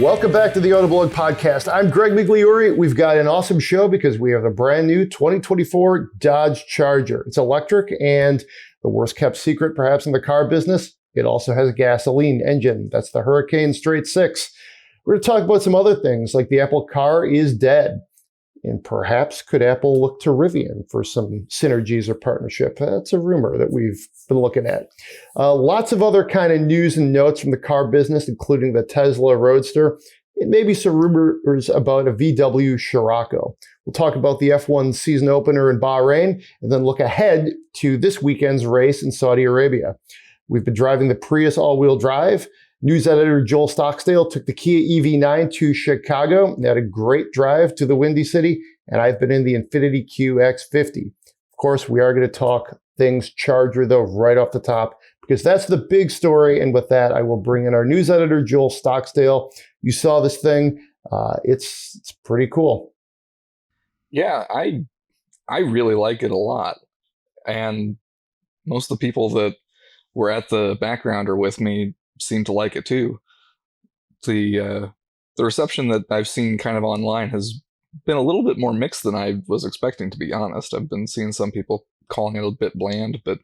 Welcome back to the Autoblog Podcast. I'm Greg Migliore. We've got an awesome show because we have a brand new 2024 Dodge Charger. It's electric, and the worst kept secret perhaps in the car business, it also has a gasoline engine. That's the Hurricane Straight 6. We're going to talk about some other things like the Apple car is dead. And perhaps could Apple look to Rivian for some synergies or partnership? That's a rumor that we've been looking at. Lots of other kind of news and notes from the car business, including the Tesla Roadster, and maybe some rumors about a VW Scirocco. We'll talk about the F1 season opener in Bahrain, and then look ahead to this weekend's race in Saudi Arabia. We've been driving the Prius all-wheel drive. News editor Joel Stocksdale took the Kia EV9 to Chicago and had a great drive to the Windy City, and I've been in the Infiniti QX50. Of course, we are going to talk things Charger, though, right off the top, because that's the big story. And with that, I will bring in our news editor, Joel Stocksdale. You saw this thing. It's pretty cool. Yeah, I really like it a lot. And most of the people that were at the backgrounder with me seem to like it too. The reception that I've seen kind of online has been a little bit more mixed than I was expecting, to be honest. I've been seeing some people calling it a bit bland, but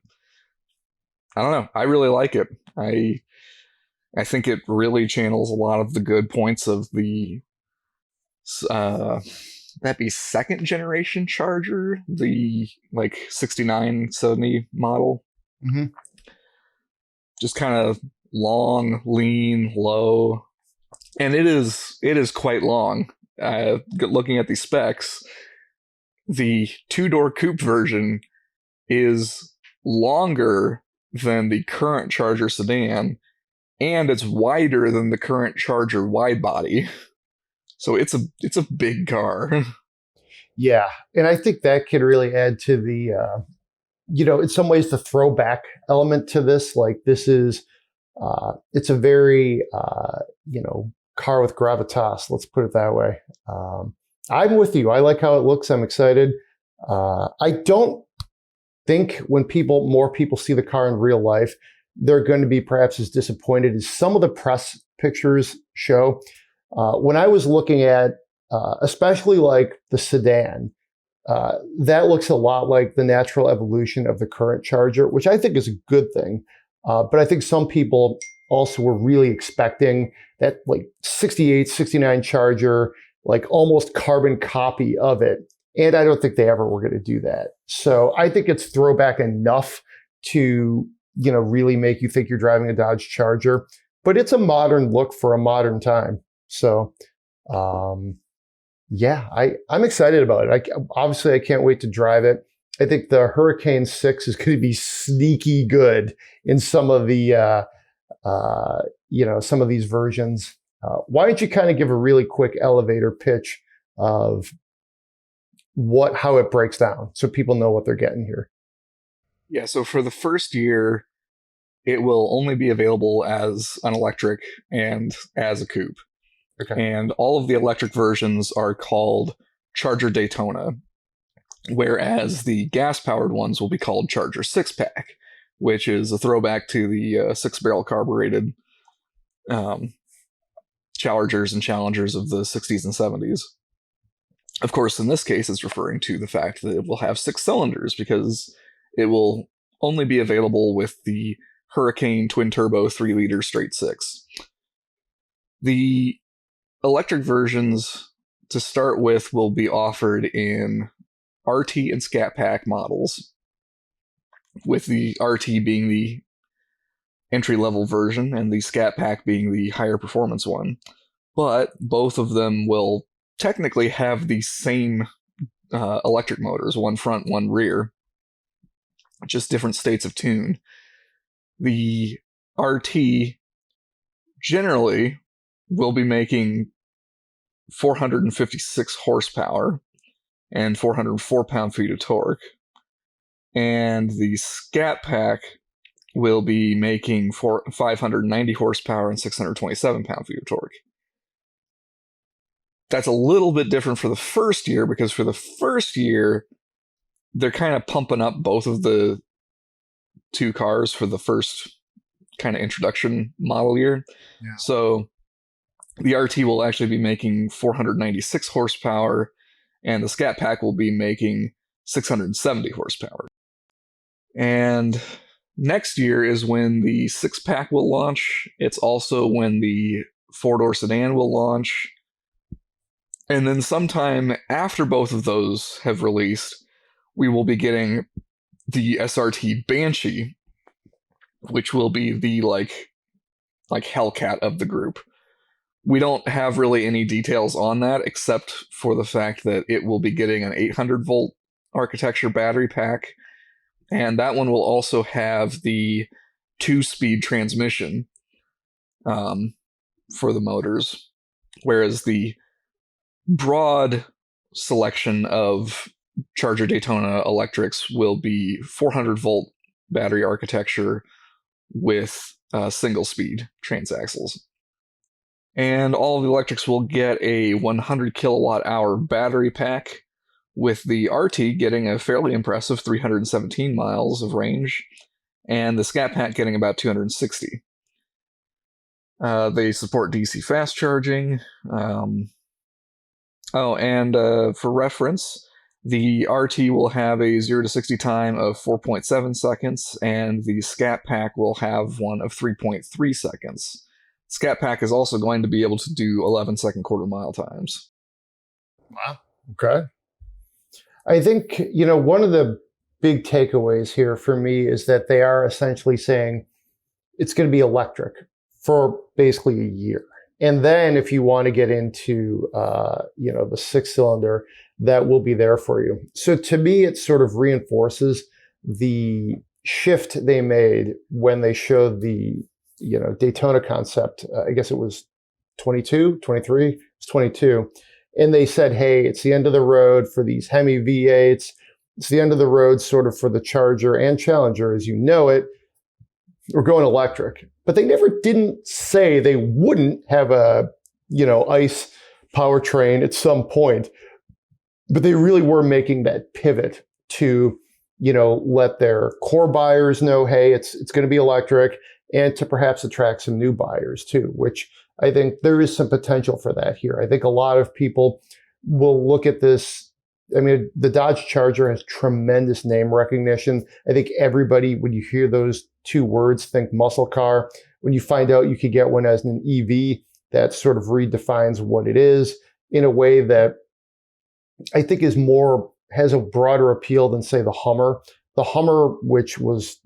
I don't know. I really like it. I think it really channels a lot of the good points of the that'd be second generation Charger, the like 69, 70 model. Mm-hmm. Just kind of long, lean, low, and it is quite long. Looking at the specs, the two-door coupe version is longer than the current Charger sedan, and it's wider than the current Charger wide body. So it's a big car. Yeah, and I think that could really add to the, in some ways, the throwback element to this. Like this is. It's a very, car with gravitas. Let's put it that way. I'm with you. I like how it looks. I'm excited. I don't think when more people see the car in real life, they're going to be perhaps as disappointed as some of the press pictures show. When I was looking at, especially like the sedan, that looks a lot like the natural evolution of the current Charger, which I think is a good thing. But I think some people also were really expecting that like 68, 69 Charger, like almost carbon copy of it. And I don't think they ever were going to do that. So I think it's throwback enough to, really make you think you're driving a Dodge Charger. But it's a modern look for a modern time. So, I'm excited about it. Obviously, I can't wait to drive it. I think the Hurricane 6 is going to be sneaky good in some of the, some of these versions. Why don't you kind of give a really quick elevator pitch of how it breaks down so people know what they're getting here? Yeah, so for the first year, it will only be available as an electric and as a coupe. Okay. And all of the electric versions are called Charger Daytona, whereas the gas-powered ones will be called Charger 6-pack, which is a throwback to the 6-barrel carbureted Chargers and Challengers of the 60s and 70s. Of course, in this case, it's referring to the fact that it will have 6 cylinders, because it will only be available with the Hurricane twin-turbo 3-liter straight 6. The electric versions, to start with, will be offered in RT and Scat Pack models, with the RT being the entry-level version and the Scat Pack being the higher performance one. But both of them will technically have the same electric motors, one front, one rear, just different states of tune. The RT generally will be making 456 horsepower and 404 pound-feet of torque. And the Scat Pack will be making 590 horsepower and 627 pound-feet of torque. That's a little bit different for the first year, because for the first year, they're kind of pumping up both of the two cars for the first kind of introduction model year. Yeah. So The RT will actually be making 496 horsepower, and the Scat Pack will be making 670 horsepower. And next year is when the 6-pack will launch. It's also when the 4-door sedan will launch. And then sometime after both of those have released, we will be getting the SRT Banshee, which will be the like Hellcat of the group. We don't have really any details on that, except for the fact that it will be getting an 800-volt architecture battery pack, and that one will also have the 2-speed transmission for the motors, whereas the broad selection of Charger Daytona electrics will be 400-volt battery architecture with single-speed transaxles. And all of the electrics will get a 100 kilowatt-hour battery pack, with the RT getting a fairly impressive 317 miles of range, and the Scat Pack getting about 260. They support DC fast charging. For reference, the RT will have a 0 to 60 time of 4.7 seconds, and the Scat Pack will have one of 3.3 seconds. Scat Pack is also going to be able to do 11-second quarter-mile times. Wow. Okay. I think, one of the big takeaways here for me is that they are essentially saying it's going to be electric for basically a year. And then if you want to get into, the 6-cylinder, that will be there for you. So to me, it sort of reinforces the shift they made when they showed the Daytona concept. I guess it was 22, 23, it was 22. And they said, hey, it's the end of the road for these Hemi V8s. It's the end of the road sort of for the Charger and Challenger as you know it. We're going electric. But they never didn't say they wouldn't have a, ICE powertrain at some point. But they really were making that pivot to, let their core buyers know, hey, it's going to be electric, and to perhaps attract some new buyers too, which I think there is some potential for that here. I think a lot of people will look at this. I mean, the Dodge Charger has tremendous name recognition. I think everybody, when you hear those two words, think muscle car. When you find out you could get one as an EV, that sort of redefines what it is in a way that I think has a broader appeal than, say, the Hummer. The Hummer, which was,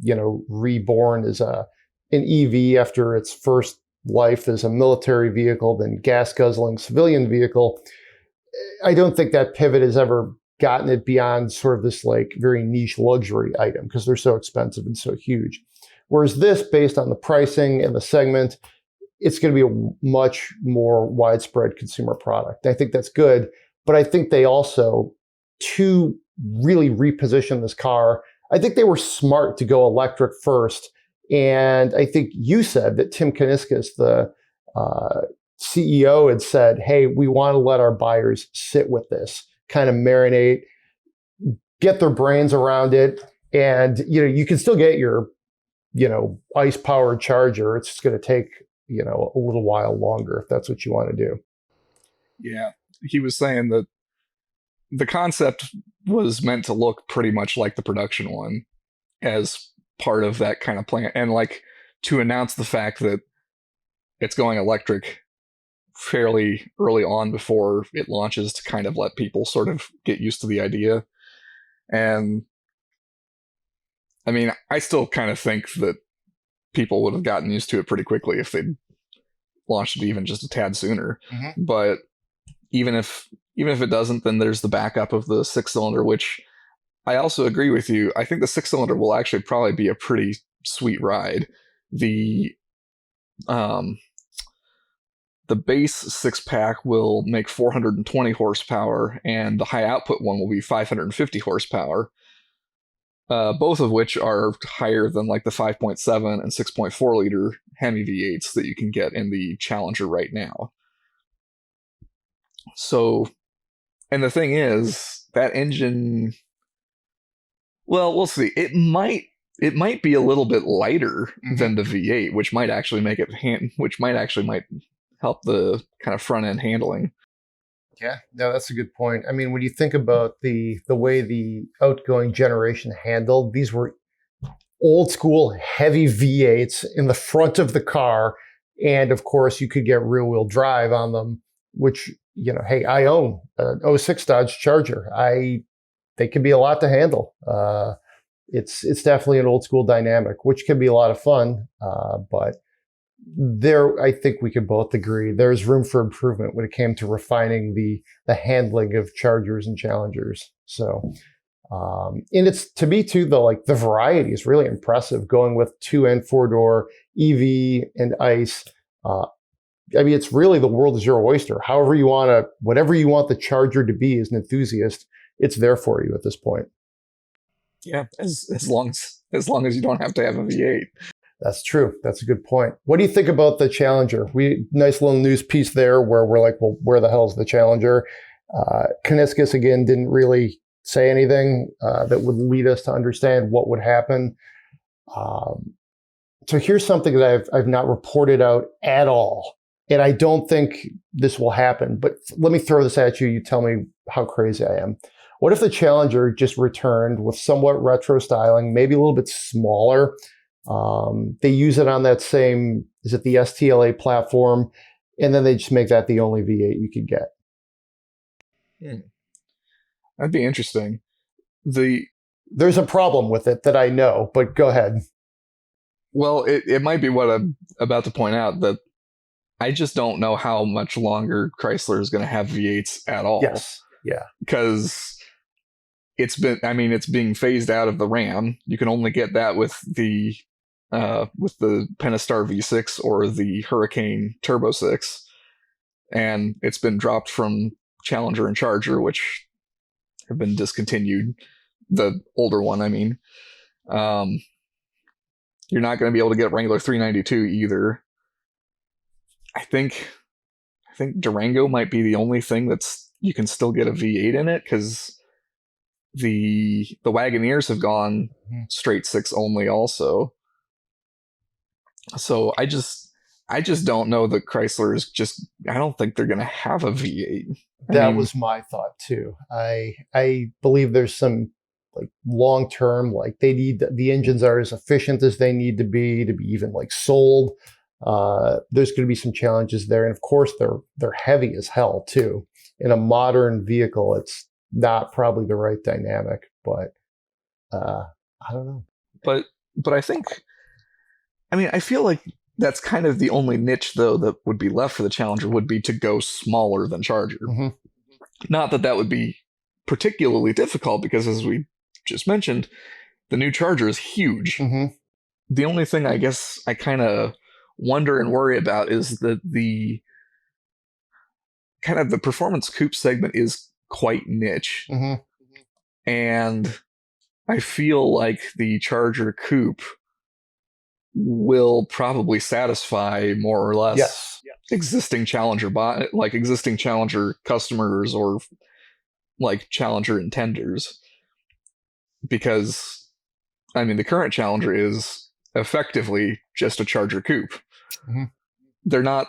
reborn as an EV after its first life as a military vehicle, then gas-guzzling civilian vehicle. I don't think that pivot has ever gotten it beyond sort of this like very niche luxury item because they're so expensive and so huge. Whereas this, based on the pricing and the segment, it's going to be a much more widespread consumer product. I think that's good, but I think they also, to really reposition this car, I think they were smart to go electric first. And I think you said that Tim Kuniskis, the CEO, had said, hey, we want to let our buyers sit with this, kind of marinate, get their brains around it. And, you can still get your, ICE powered Charger. It's just going to take, a little while longer if that's what you want to do. Yeah. He was saying that the concept was meant to look pretty much like the production one as part of that kind of plan, and like to announce the fact that it's going electric fairly early on before it launches to kind of let people sort of get used to the idea. And I mean, I still kind of think that people would have gotten used to it pretty quickly if they'd launched it even just a tad sooner. Mm-hmm. But even if it doesn't, then there's the backup of the 6-cylinder, which I also agree with you. I think the 6-cylinder will actually probably be a pretty sweet ride. The base 6-pack will make 420 horsepower, and the high output one will be 550 horsepower. Both of which are higher than like the 5.7 and 6.4 liter Hemi V8s that you can get in the Challenger right now. So, and the thing is, that engine, well, we'll see. It might be a little bit lighter than the V8, which might actually make it help the kind of front end handling. Yeah, no, that's a good point. I mean, when you think about the way the outgoing generation handled, these were old school heavy V8s in the front of the car. And of course, you could get rear wheel drive on them, which, hey, I own an '06 Dodge Charger. They can be a lot to handle. It's definitely an old school dynamic, which can be a lot of fun. But I think we can both agree there's room for improvement when it came to refining the handling of Chargers and Challengers. So, and it's, to me too, the variety is really impressive, going with 2 and 4 door EV and ICE. I mean, it's really, the world is your oyster. Whatever you want the Charger to be as an enthusiast, it's there for you at this point. Yeah, as long as you don't have to have a V8. That's true. That's a good point. What do you think about the Challenger? Nice little news piece there where we're like, well, where the hell is the Challenger? Kuniskis, again, didn't really say anything that would lead us to understand what would happen. So here's something that I've not reported out at all. And I don't think this will happen, but let me throw this at you. You tell me how crazy I am. What if the Challenger just returned with somewhat retro styling, maybe a little bit smaller? They use it on that same, is it the STLA platform? And then they just make that the only V8 you could get. That'd be interesting. There's a problem with it that I know, but go ahead. Well, it might be what I'm about to point out, that I just don't know how much longer Chrysler is going to have V8s at all. Yes. Yeah. Because it's being phased out of the Ram. You can only get that with the Pentastar V6 or the Hurricane Turbo 6. And it's been dropped from Challenger and Charger, which have been discontinued. The older one, I mean. You're not going to be able to get Wrangler 392 either. I think Durango might be the only thing that's you can still get a V8 in it, because the Wagoneers have gone straight 6 only also. So I just don't know that Chrysler is I don't think they're going to have a V8. That was my thought too. I believe there's some long term, they need, the engines are as efficient as they need to be even sold. There's going to be some challenges there, and of course they're heavy as hell too. In a modern vehicle, it's not probably the right dynamic, but I don't know. But I think, I feel like that's kind of the only niche though that would be left for the Challenger, would be to go smaller than Charger. Mm-hmm. Not that would be particularly difficult, because as we just mentioned, the new Charger is huge. Mm-hmm. The only thing I guess I kind of wonder and worry about is that the kind of the performance coupe segment is quite niche. Mm-hmm. And I feel like the Charger coupe will probably satisfy more or less existing Challenger existing Challenger customers, or Challenger intenders. Because the current Challenger is effectively just a Charger coupe. Mm-hmm. They're not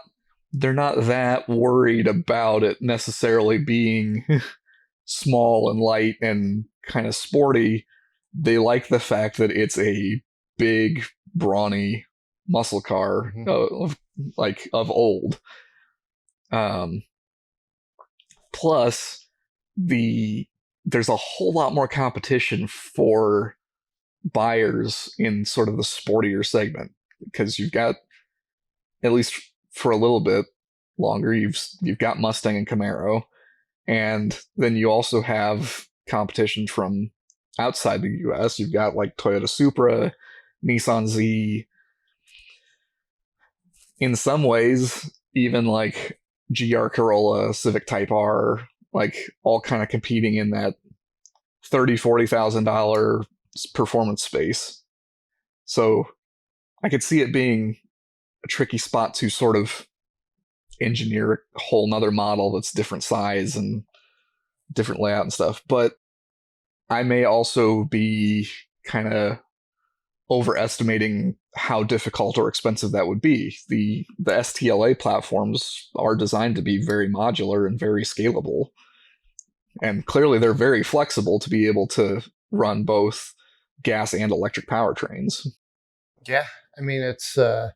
that worried about it necessarily being small and light and kind of sporty. They like the fact that it's a big, brawny muscle car, mm-hmm. of old. Plus, there's a whole lot more competition for buyers in sort of the sportier segment, because you've got, at least for a little bit longer, you've got Mustang and Camaro, and then you also have competition from outside the US. You've got Toyota Supra, Nissan Z, in some ways even GR Corolla, Civic Type R, all kind of competing in that $30,000-$40,000 performance space. So I could see it being a tricky spot to sort of engineer a whole nother model that's different size and different layout and stuff. But I may also be kind of overestimating how difficult or expensive that would be. The STLA platforms are designed to be very modular and very scalable. And clearly they're very flexible to be able to run both gas and electric powertrains. Yeah. I mean, it's the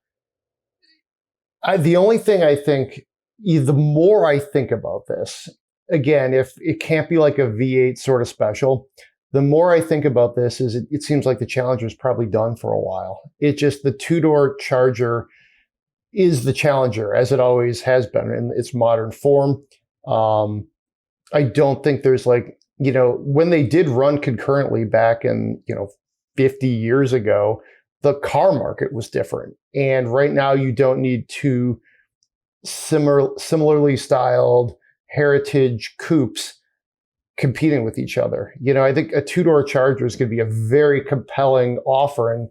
only thing I think, the more I think about this, again, if it can't be like a V8 sort of special, the more I think about this is it seems like the Challenger's probably done for a while. It just, the two-door Charger is the Challenger, as it always has been in its modern form. I don't think there's like, when they did run concurrently back in, 50 years ago, the car market was different. And right now you don't need two similarly styled heritage coupes competing with each other. I think a two-door Charger is going to be a very compelling offering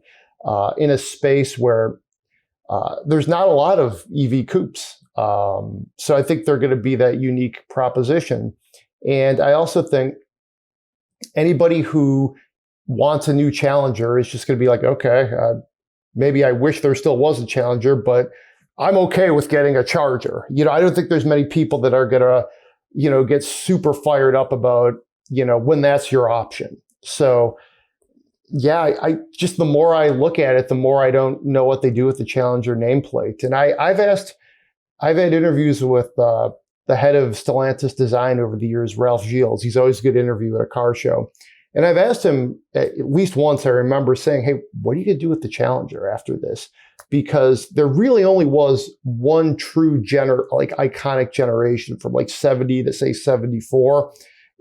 in a space where there's not a lot of EV coupes. So I think they're going to be that unique proposition. And I also think anybody who wants a new Challenger is just going to be like, okay, maybe I wish there still was a Challenger, but I'm okay with getting a Charger. I don't think there's many people that are going to, get super fired up about, when that's your option. So yeah, I just, the more I look at it, the more I don't know what they do with the Challenger nameplate. And I've had interviews with the head of Stellantis design over the years, Ralph Gilles. He's always a good interview at a car show. And I've asked him at least once, I remember saying, hey, what are you going to do with the Challenger after this? Because there really only was one true iconic generation from like 70 to say 74.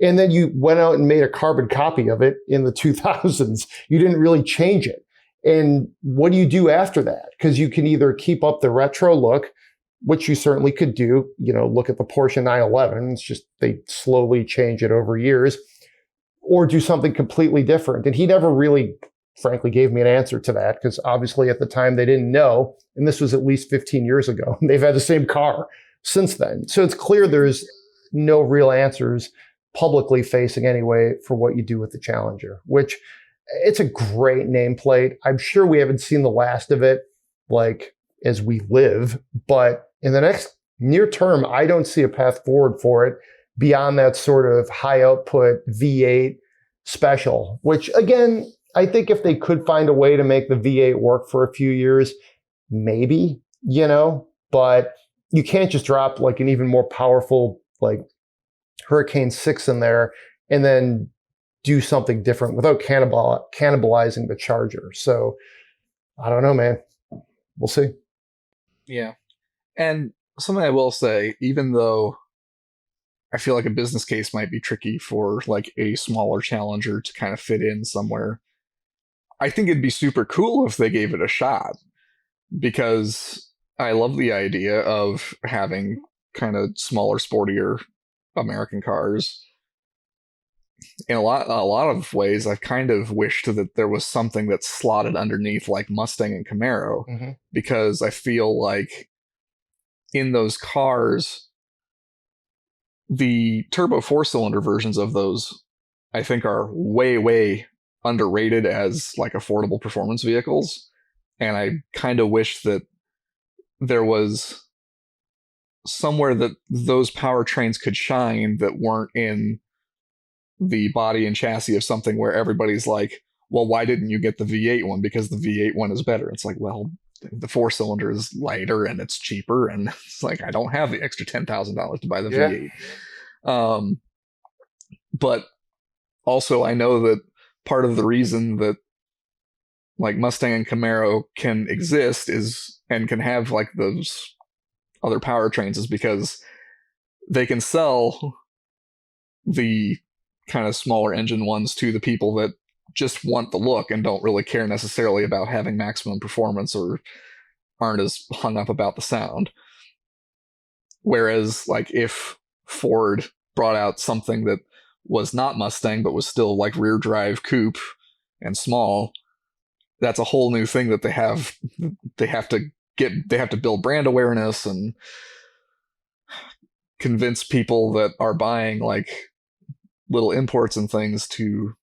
And then you went out and made a carbon copy of it in the 2000s. You didn't really change it. And what do you do after that? Because you can either keep up the retro look, which you certainly could do. Look at the Porsche 911. It's just they slowly change it over years, or do something completely different. And he never really, frankly, gave me an answer to that, because obviously at the time they didn't know. And this was at least 15 years ago. They've had the same car since then. So it's clear there's no real answers publicly facing anyway for what you do with the Challenger, which it's a great nameplate. I'm sure we haven't seen the last of it, like as we live, but in the next near term, I don't see a path forward for it beyond that sort of high output V8 special, which again, I think if they could find a way to make the V8 work for a few years, maybe, but you can't just drop like an even more powerful, like Hurricane 6 in there and then do something different without cannibalizing the Charger. So I don't know, man. We'll see. Yeah. And something I will say, even though I feel like a business case might be tricky for like a smaller Challenger to kind of fit in somewhere, I think it'd be super cool if they gave it a shot, because I love the idea of having kind of smaller, sportier American cars. In a lot of ways, I've kind of wished that there was something that's slotted underneath like Mustang and Camaro, because I feel like in those cars, the turbo 4-cylinder versions of those, I think, are way, way underrated as like affordable performance vehicles. And I kind of wish that there was somewhere that those powertrains could shine that weren't in the body and chassis of something where everybody's like, well, why didn't you get the V8 one? Because the V8 one is better. It's like, well, the 4-cylinder is lighter and it's cheaper, and it's like, I don't have the extra $10,000 to buy the V8. But also I know that part of the reason that like Mustang and Camaro can exist is, and can have like those other powertrains, is because they can sell the kind of smaller engine ones to the people that just want the look and don't really care necessarily about having maximum performance or aren't as hung up about the sound. Whereas like if Ford brought out something that was not Mustang but was still like rear drive coupe and small, that's a whole new thing that they have to build brand awareness and convince people that are buying like little imports and things to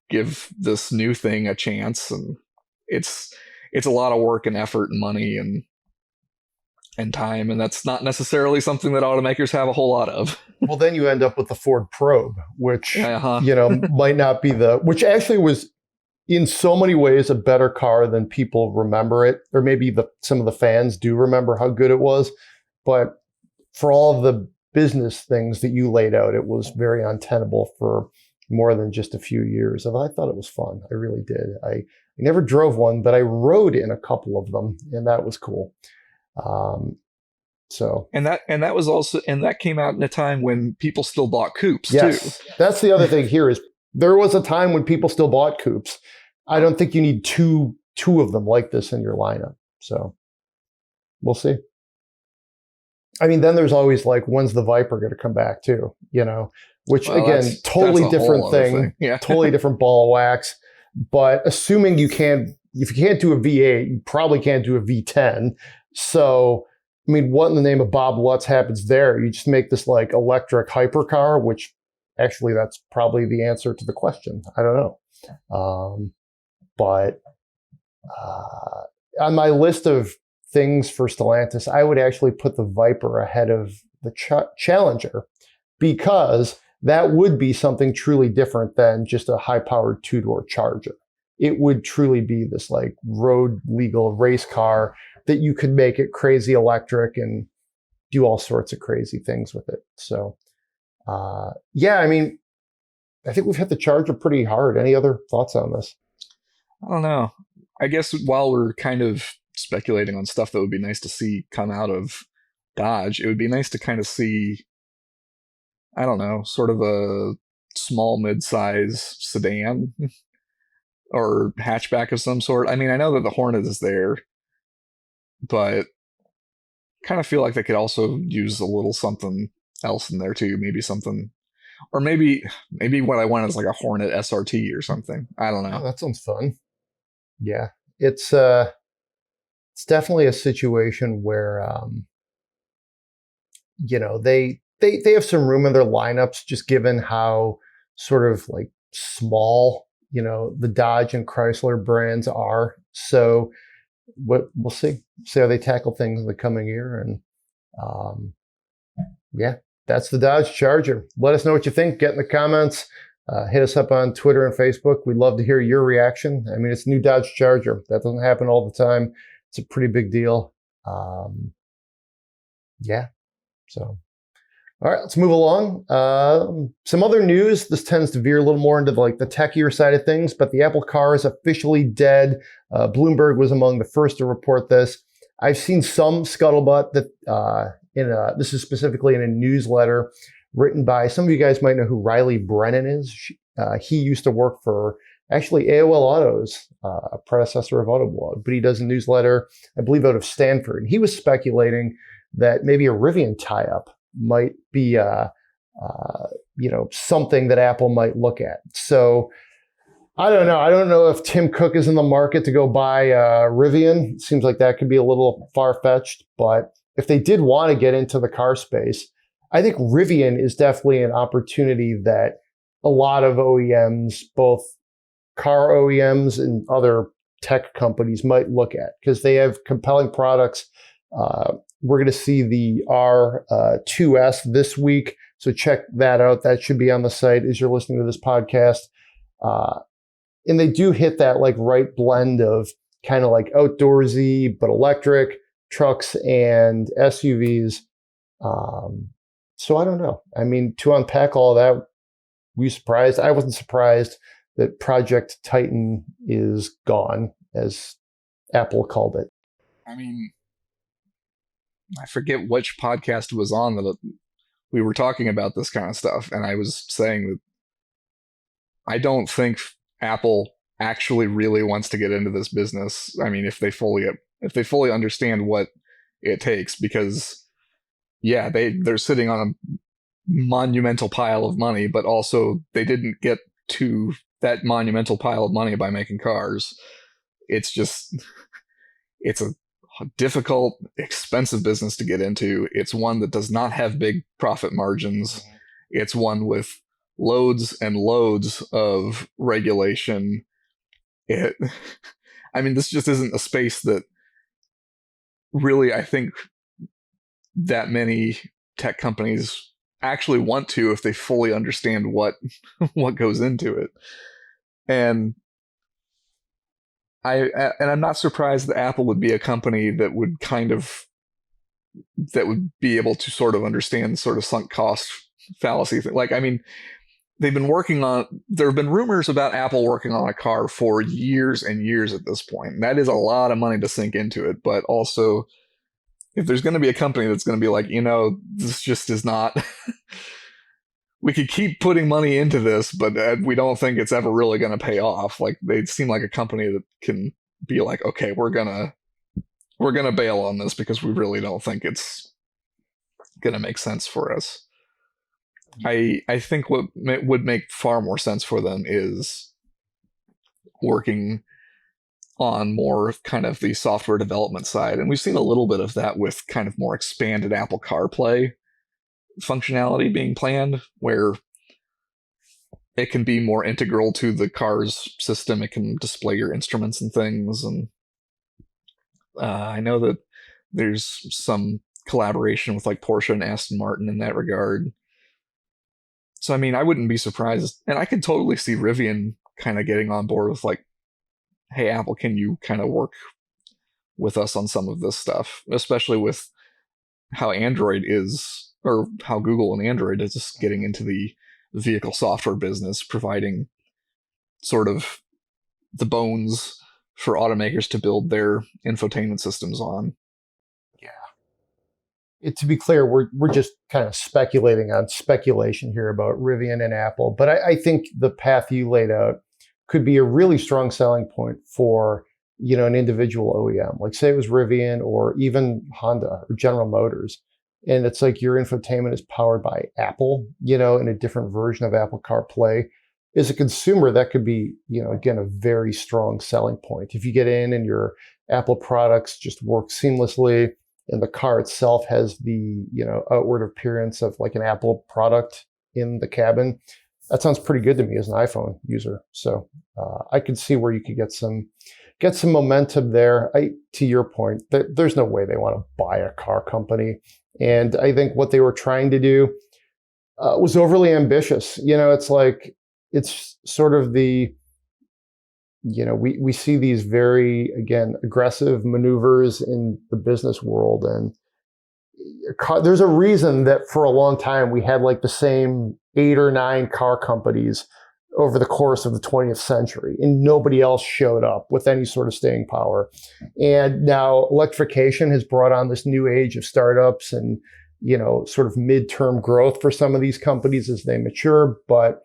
give this new thing a chance. And it's a lot of work and effort and money and time, and that's not necessarily something that automakers have a whole lot of. Well, then you end up with the Ford Probe, which Uh-huh. might not be which actually was in so many ways a better car than people remember it, or maybe some of the fans do remember how good it was. But for all of the business things that you laid out, it was very untenable for more than just a few years. And I thought it was fun. I really did. I never drove one, but I rode in a couple of them, and that was cool. And that was also, and that came out in a time when people still bought coupes yes, too. That's the other thing here is there was a time when people still bought coupes. I don't think you need two of them like this in your lineup. So we'll see. I mean, then there's always like, when's the Viper going to come back too? Which again, totally different thing. Yeah. Totally different ball of wax. But assuming if you can't do a V8, you probably can't do a V10. So, I mean, what in the name of Bob Lutz happens there? You just make this like electric hypercar, which actually that's probably the answer to the question. I don't know. But on my list of things for Stellantis, I would actually put the Viper ahead of the Challenger, because that would be something truly different than just a high-powered two-door Charger. It would truly be this like road legal race car that you could make it crazy electric and do all sorts of crazy things with it. So, I mean, I think we've hit the Charger pretty hard. Any other thoughts on this? I don't know. I guess while we're kind of speculating on stuff that would be nice to see come out of Dodge, it would be nice to kind of see, I don't know, sort of a small mid-size sedan or hatchback of some sort. I mean, I know that the Hornet is there, but kind of feel like they could also use a little something else in there too. Maybe something, or maybe what I want is like a Hornet SRT or something. I don't know. Oh, that sounds fun. Yeah, it's definitely a situation where they have some room in their lineups, just given how sort of like small the Dodge and Chrysler brands are. So we'll see how they tackle things in the coming year. And that's the Dodge Charger. Let us know what you think. Get in the comments. Hit us up on Twitter and Facebook. We'd love to hear your reaction. I mean, it's a new Dodge Charger. That doesn't happen all the time. It's a pretty big deal. So, all right, let's move along. Some other news. This tends to veer a little more into the techier side of things, but the Apple car is officially dead. Bloomberg was among the first to report this. I've seen some scuttlebutt that this is specifically in a newsletter written by, some of you guys might know who Riley Brennan is. He used to work for actually AOL Autos, a predecessor of Autoblog, but he does a newsletter, I believe, out of Stanford. He was speculating that maybe a Rivian tie-up might be something that Apple might look at. So I don't know. I don't know if Tim Cook is in the market to go buy Rivian. It seems like that could be a little far-fetched, but if they did want to get into the car space, I think Rivian is definitely an opportunity that a lot of OEMs, both car OEMs and other tech companies, might look at, because they have compelling products. We're going to see the R2S this week, so check that out. That should be on the site as you're listening to this podcast. And they do hit that right blend of kind of like outdoorsy but electric trucks and SUVs. So I don't know. I mean, to unpack all of that, were you surprised? I wasn't surprised that Project Titan is gone, as Apple called it. I mean, I forget which podcast it was on that we were talking about this kind of stuff, and I was saying that I don't think Apple actually really wants to get into this business. I mean, if they fully understand what it takes, because they're sitting on a monumental pile of money, but also they didn't get to that monumental pile of money by making cars. It's a difficult, expensive business to get into. It's one that does not have big profit margins. It's one with loads and loads of regulation. I mean, this just isn't a space that really, I think, that many tech companies actually want to if they fully understand what goes into it. And I'm not surprised that Apple would be a company that would be able to sort of understand sort of sunk cost fallacy thing. Like, I mean, there have been rumors about Apple working on a car for years and years at this point. And that is a lot of money to sink into it. But also, if there's going to be a company that's going to be like, this just is not, we could keep putting money into this, but we don't think it's ever really going to pay off. Like, they seem like a company that can be like, okay, we're going to bail on this because we really don't think it's going to make sense for us. I think what would make far more sense for them is working on more kind of the software development side. And we've seen a little bit of that with kind of more expanded Apple CarPlay functionality being planned, where it can be more integral to the car's system. It can display your instruments and things. And I know that there's some collaboration with like Porsche and Aston Martin in that regard. So, I mean, I wouldn't be surprised. And I could totally see Rivian kind of getting on board with like, hey, Apple, can you kind of work with us on some of this stuff, especially with how Android is, or how Google and Android is just getting into the vehicle software business, providing sort of the bones for automakers to build their infotainment systems on. Yeah. To be clear, we're just kind of speculating on speculation here about Rivian and Apple, but I think the path you laid out could be a really strong selling point for, an individual OEM. Like, say it was Rivian or even Honda or General Motors. And it's like your infotainment is powered by Apple, in a different version of Apple CarPlay. As a consumer, that could be, again, a very strong selling point. If you get in and your Apple products just work seamlessly and the car itself has the, outward appearance of like an Apple product in the cabin, that sounds pretty good to me as an iPhone user. So I could see where you could get some momentum there. To your point, there's no way they want to buy a car company. And I think what they were trying to do was overly ambitious. It's sort of the, we see these very, again, aggressive maneuvers in the business world. And there's a reason that for a long time we had like the same 8 or 9 car companies over the course of the 20th century, and nobody else showed up with any sort of staying power. And now electrification has brought on this new age of startups and, sort of midterm growth for some of these companies as they mature. But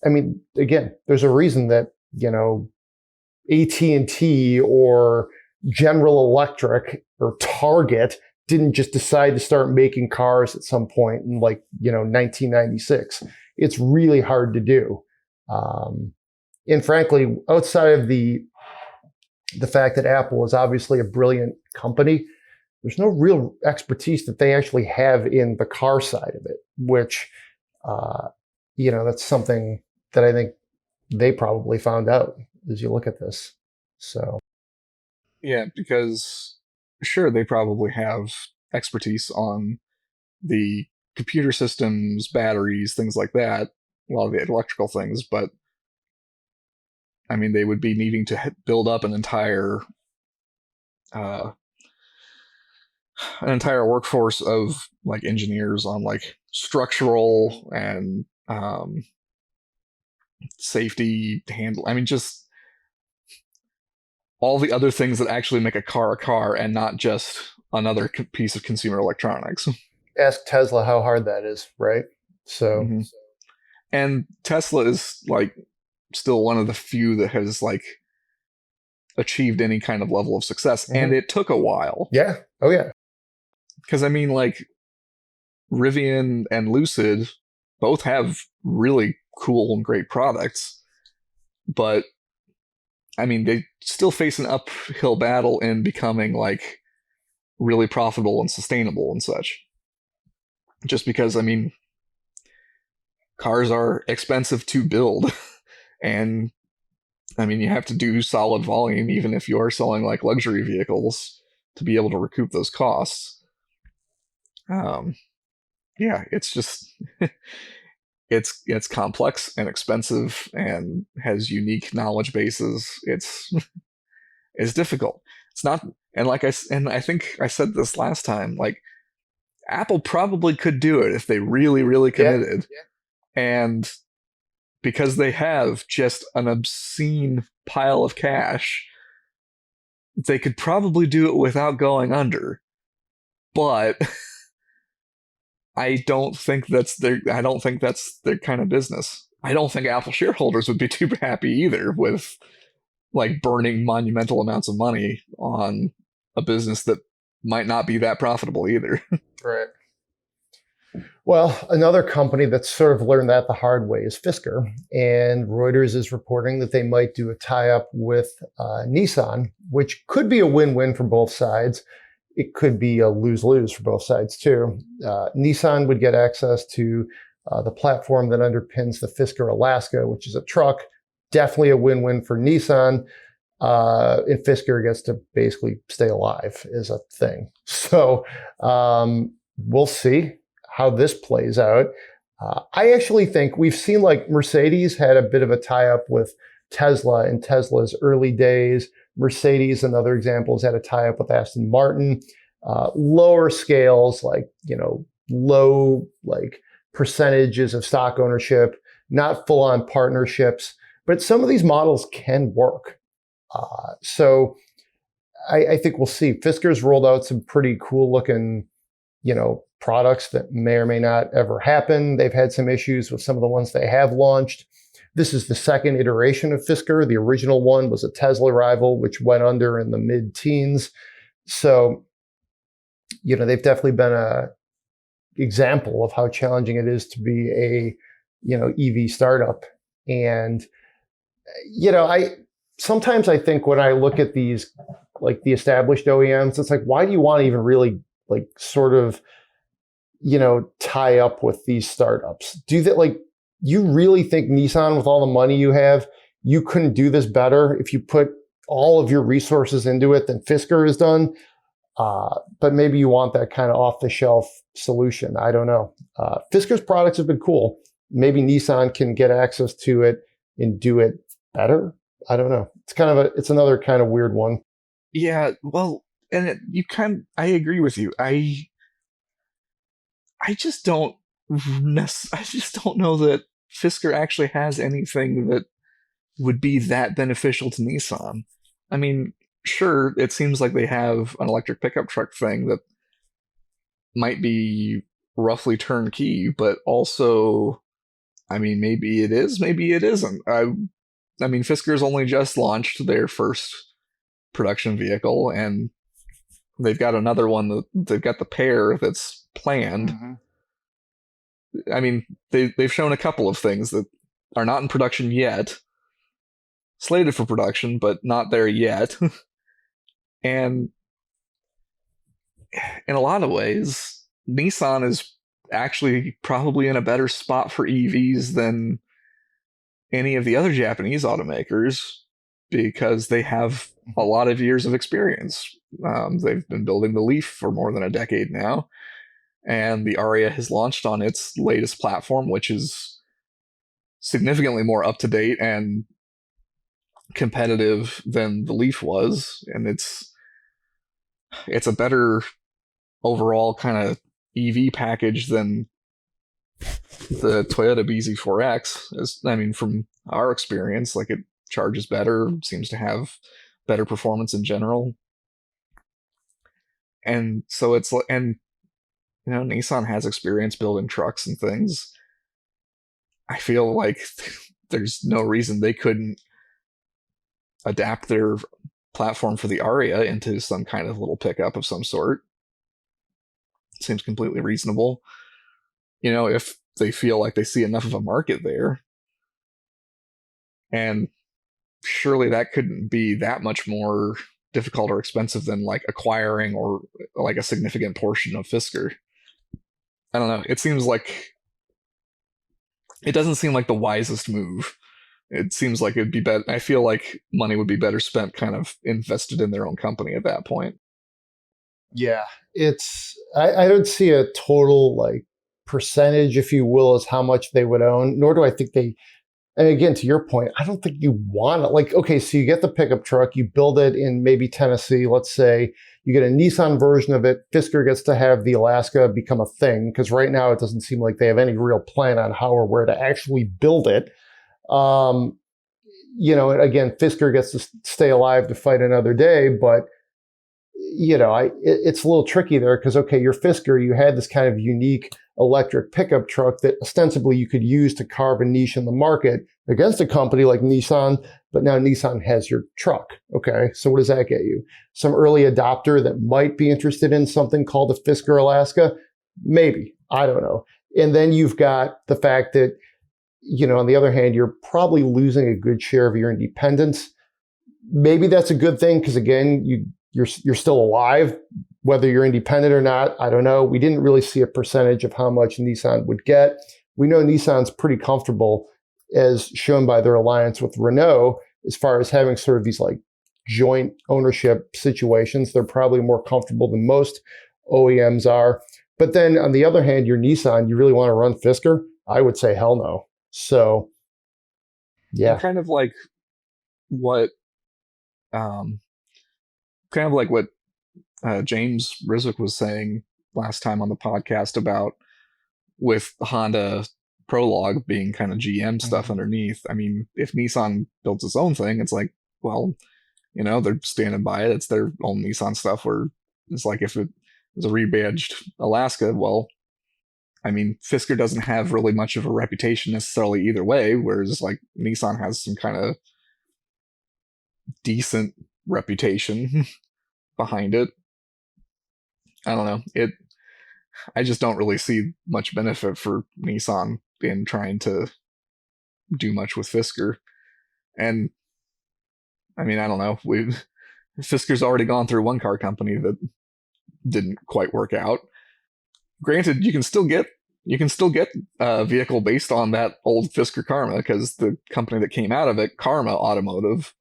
I mean, again, there's a reason that, AT&T or General Electric or Target didn't just decide to start making cars at some point in 1996. It's really hard to do. And frankly, outside of the fact that Apple is obviously a brilliant company, there's no real expertise that they actually have in the car side of it, which, that's something that I think they probably found out as you look at this. So, yeah, because sure, they probably have expertise on the computer systems, batteries, things like that, a lot of the electrical things, but I mean, they would be needing to build up an entire workforce of like engineers on like structural and safety handle. I mean, just all the other things that actually make a car and not just another piece of consumer electronics. Ask Tesla how hard that is, right? So, and Tesla is like still one of the few that has like achieved any kind of level of success, and it took a while. Yeah. Oh yeah. Because I mean, like Rivian and Lucid both have really cool and great products, but I mean, they still face an uphill battle in becoming like really profitable and sustainable and such. Just because, I mean, cars are expensive to build and I mean, you have to do solid volume, even if you are selling like luxury vehicles, to be able to recoup those costs. Yeah, it's just it's complex and expensive and has unique knowledge bases. It's difficult. It's not, and I think I said this last time. Like, Apple probably could do it if they really, really committed, and because they have just an obscene pile of cash, they could probably do it without going under. But I don't think that's their kind of business. I don't think Apple shareholders would be too happy either with like burning monumental amounts of money on a business that might not be that profitable either. Right. Well, another company that's sort of learned that the hard way is Fisker. And Reuters is reporting that they might do a tie-up with Nissan, which could be a win-win for both sides. It could be a lose-lose for both sides, too. Nissan would get access to the platform that underpins the Fisker Alaska, which is a truck. Definitely a win-win for Nissan. And Fisker gets to basically stay alive is a thing. So we'll see how this plays out. I actually think we've seen like Mercedes had a bit of a tie-up with Tesla in Tesla's early days. Mercedes, another example, has had a tie-up with Aston Martin. Lower scales, like, low like percentages of stock ownership, not full-on partnerships, but some of these models can work. So I think we'll see. Fisker's rolled out some pretty cool looking, products that may or may not ever happen. They've had some issues with some of the ones they have launched. This is the second iteration of Fisker. The original one was a Tesla rival, which went under in the mid-teens. So, they've definitely been a example of how challenging it is to be a, EV startup. And, sometimes I think when I look at these, like the established OEMs, it's like, why do you want to even really like sort of, tie up with these startups? Do that, like, you really think Nissan, with all the money you have, you couldn't do this better if you put all of your resources into it than Fisker has done? But maybe you want that kind of off-the-shelf solution. I don't know. Fisker's products have been cool. Maybe Nissan can get access to it and do it better. I don't know. It's another kind of weird one. Yeah, well, and I agree with you. I just don't know that Fisker actually has anything that would be that beneficial to Nissan. I mean, sure, it seems like they have an electric pickup truck thing that might be roughly turnkey, but also, I mean, maybe it is, maybe it isn't. I mean, Fisker's only just launched their first production vehicle, and they've got another one they've got the Pair that's planned. Mm-hmm. I mean, they've shown a couple of things that are not in production yet, slated for production, but not there yet. And in a lot of ways, Nissan is actually probably in a better spot for EVs than any of the other Japanese automakers, because they have a lot of years of experience. They've been building the Leaf for more than a decade now, and the Aria has launched on its latest platform, which is significantly more up-to-date and competitive than the Leaf was, and it's a better overall kind of EV package than the Toyota BZ4X. I mean, from our experience, like, it charges better, seems to have better performance in general. And so Nissan has experience building trucks and things. I feel like there's no reason they couldn't adapt their platform for the Aria into some kind of little pickup of some sort. Seems completely reasonable. If they feel like they see enough of a market there. And surely that couldn't be that much more difficult or expensive than like acquiring or like a significant portion of Fisker. I don't know. It doesn't seem like the wisest move it seems like it'd be better. I feel like money would be better spent kind of invested in their own company at that point. Yeah, I don't see a total like percentage, if you will, as how much they would own, nor do I think they, and again, to your point, I don't think you want it. Like, okay, so you get the pickup truck, you build it in maybe Tennessee, let's say, you get a Nissan version of it. Fisker gets to have the Alaska become a thing, because right now it doesn't seem like they have any real plan on how or where to actually build it. And again, Fisker gets to stay alive to fight another day, but it's a little tricky there because, okay, your Fisker, you had this kind of unique electric pickup truck that ostensibly you could use to carve a niche in the market against a company like Nissan, but now Nissan has your truck. Okay, so what does that get you? Some early adopter that might be interested in something called the Fisker Alaska? Maybe, I don't know. And then you've got the fact that, on the other hand, you're probably losing a good share of your independence. Maybe that's a good thing because, again, you're still alive, whether you're independent or not. I don't know. We didn't really see a percentage of how much Nissan would get. We know Nissan's pretty comfortable, as shown by their alliance with Renault, as far as having sort of these like joint ownership situations. They're probably more comfortable than most OEMs are. But then on the other hand, your Nissan, you really want to run Fisker? I would say hell no. So, yeah. And kind of like what James Rizik was saying last time on the podcast about with Honda Prologue being kind of GM stuff underneath. I mean, if Nissan builds its own thing, it's like, well, they're standing by it. It's their own Nissan stuff, where it's like if it was a rebadged Alaska, well, I mean, Fisker doesn't have really much of a reputation necessarily either way, whereas like Nissan has some kind of decent reputation behind it. I don't know. I just don't really see much benefit for Nissan in trying to do much with Fisker. And I mean, I don't know. Fisker's already gone through one car company that didn't quite work out. Granted, you can still get a vehicle based on that old Fisker Karma, because the company that came out of it, Karma Automotive,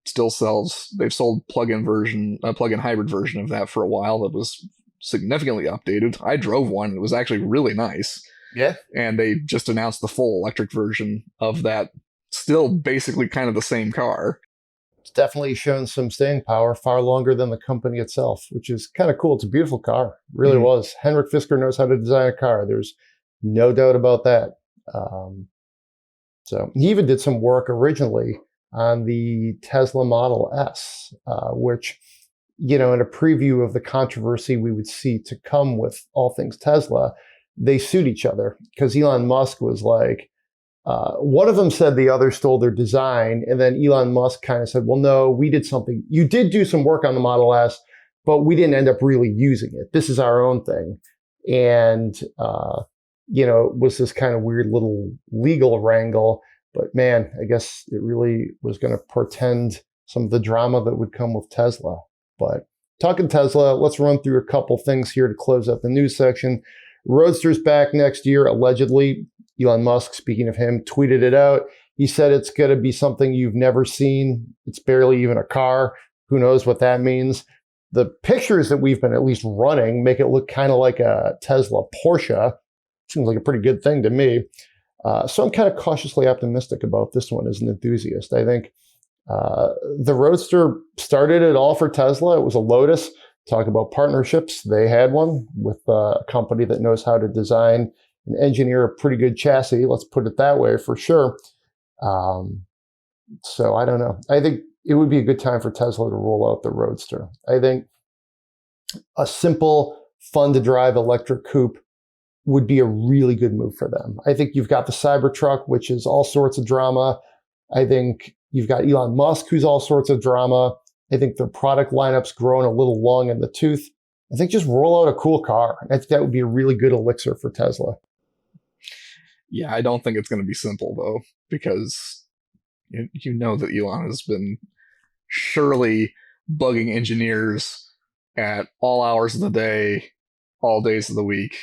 still sells. They've sold plug-in hybrid version of that for a while that was significantly updated. I drove one. It was actually really nice. Yeah. And they just announced the full electric version of that, still basically kind of the same car. It's definitely shown some staying power, far longer than the company itself, which is kind of cool. It's a beautiful car. It really was. Henrik Fisker knows how to design a car. There's no doubt about that. So he even did some work originally on the Tesla Model S, which, in a preview of the controversy we would see to come with all things Tesla, they sued each other because Elon Musk was like, one of them said the other stole their design. And then Elon Musk kind of said, well, no, we did something. You did do some work on the Model S, but we didn't end up really using it. This is our own thing. And, it was this kind of weird little legal wrangle. But man, I guess it really was going to portend some of the drama that would come with Tesla. But talking Tesla, let's run through a couple things here to close up the news section. Roadster's back next year, allegedly. Elon Musk, speaking of him, tweeted it out. He said it's going to be something you've never seen. It's barely even a car. Who knows what that means? The pictures that we've been at least running make it look kind of like a Tesla Porsche. Seems like a pretty good thing to me. So I'm kind of cautiously optimistic about this one as an enthusiast. I think the Roadster started it all for Tesla. It was a Lotus. Talk about partnerships. They had one with a company that knows how to design and engineer a pretty good chassis. Let's put it that way for sure. So I don't know. I think it would be a good time for Tesla to roll out the Roadster. I think a simple, fun to drive electric coupe would be a really good move for them. I think you've got the Cybertruck, which is all sorts of drama. I think you've got Elon Musk, who's all sorts of drama. I think their product lineup's grown a little long in the tooth. I think just roll out a cool car. I think that would be a really good elixir for Tesla. Yeah, I don't think it's going to be simple, though, because you know that Elon has been surely bugging engineers at all hours of the day, all days of the week,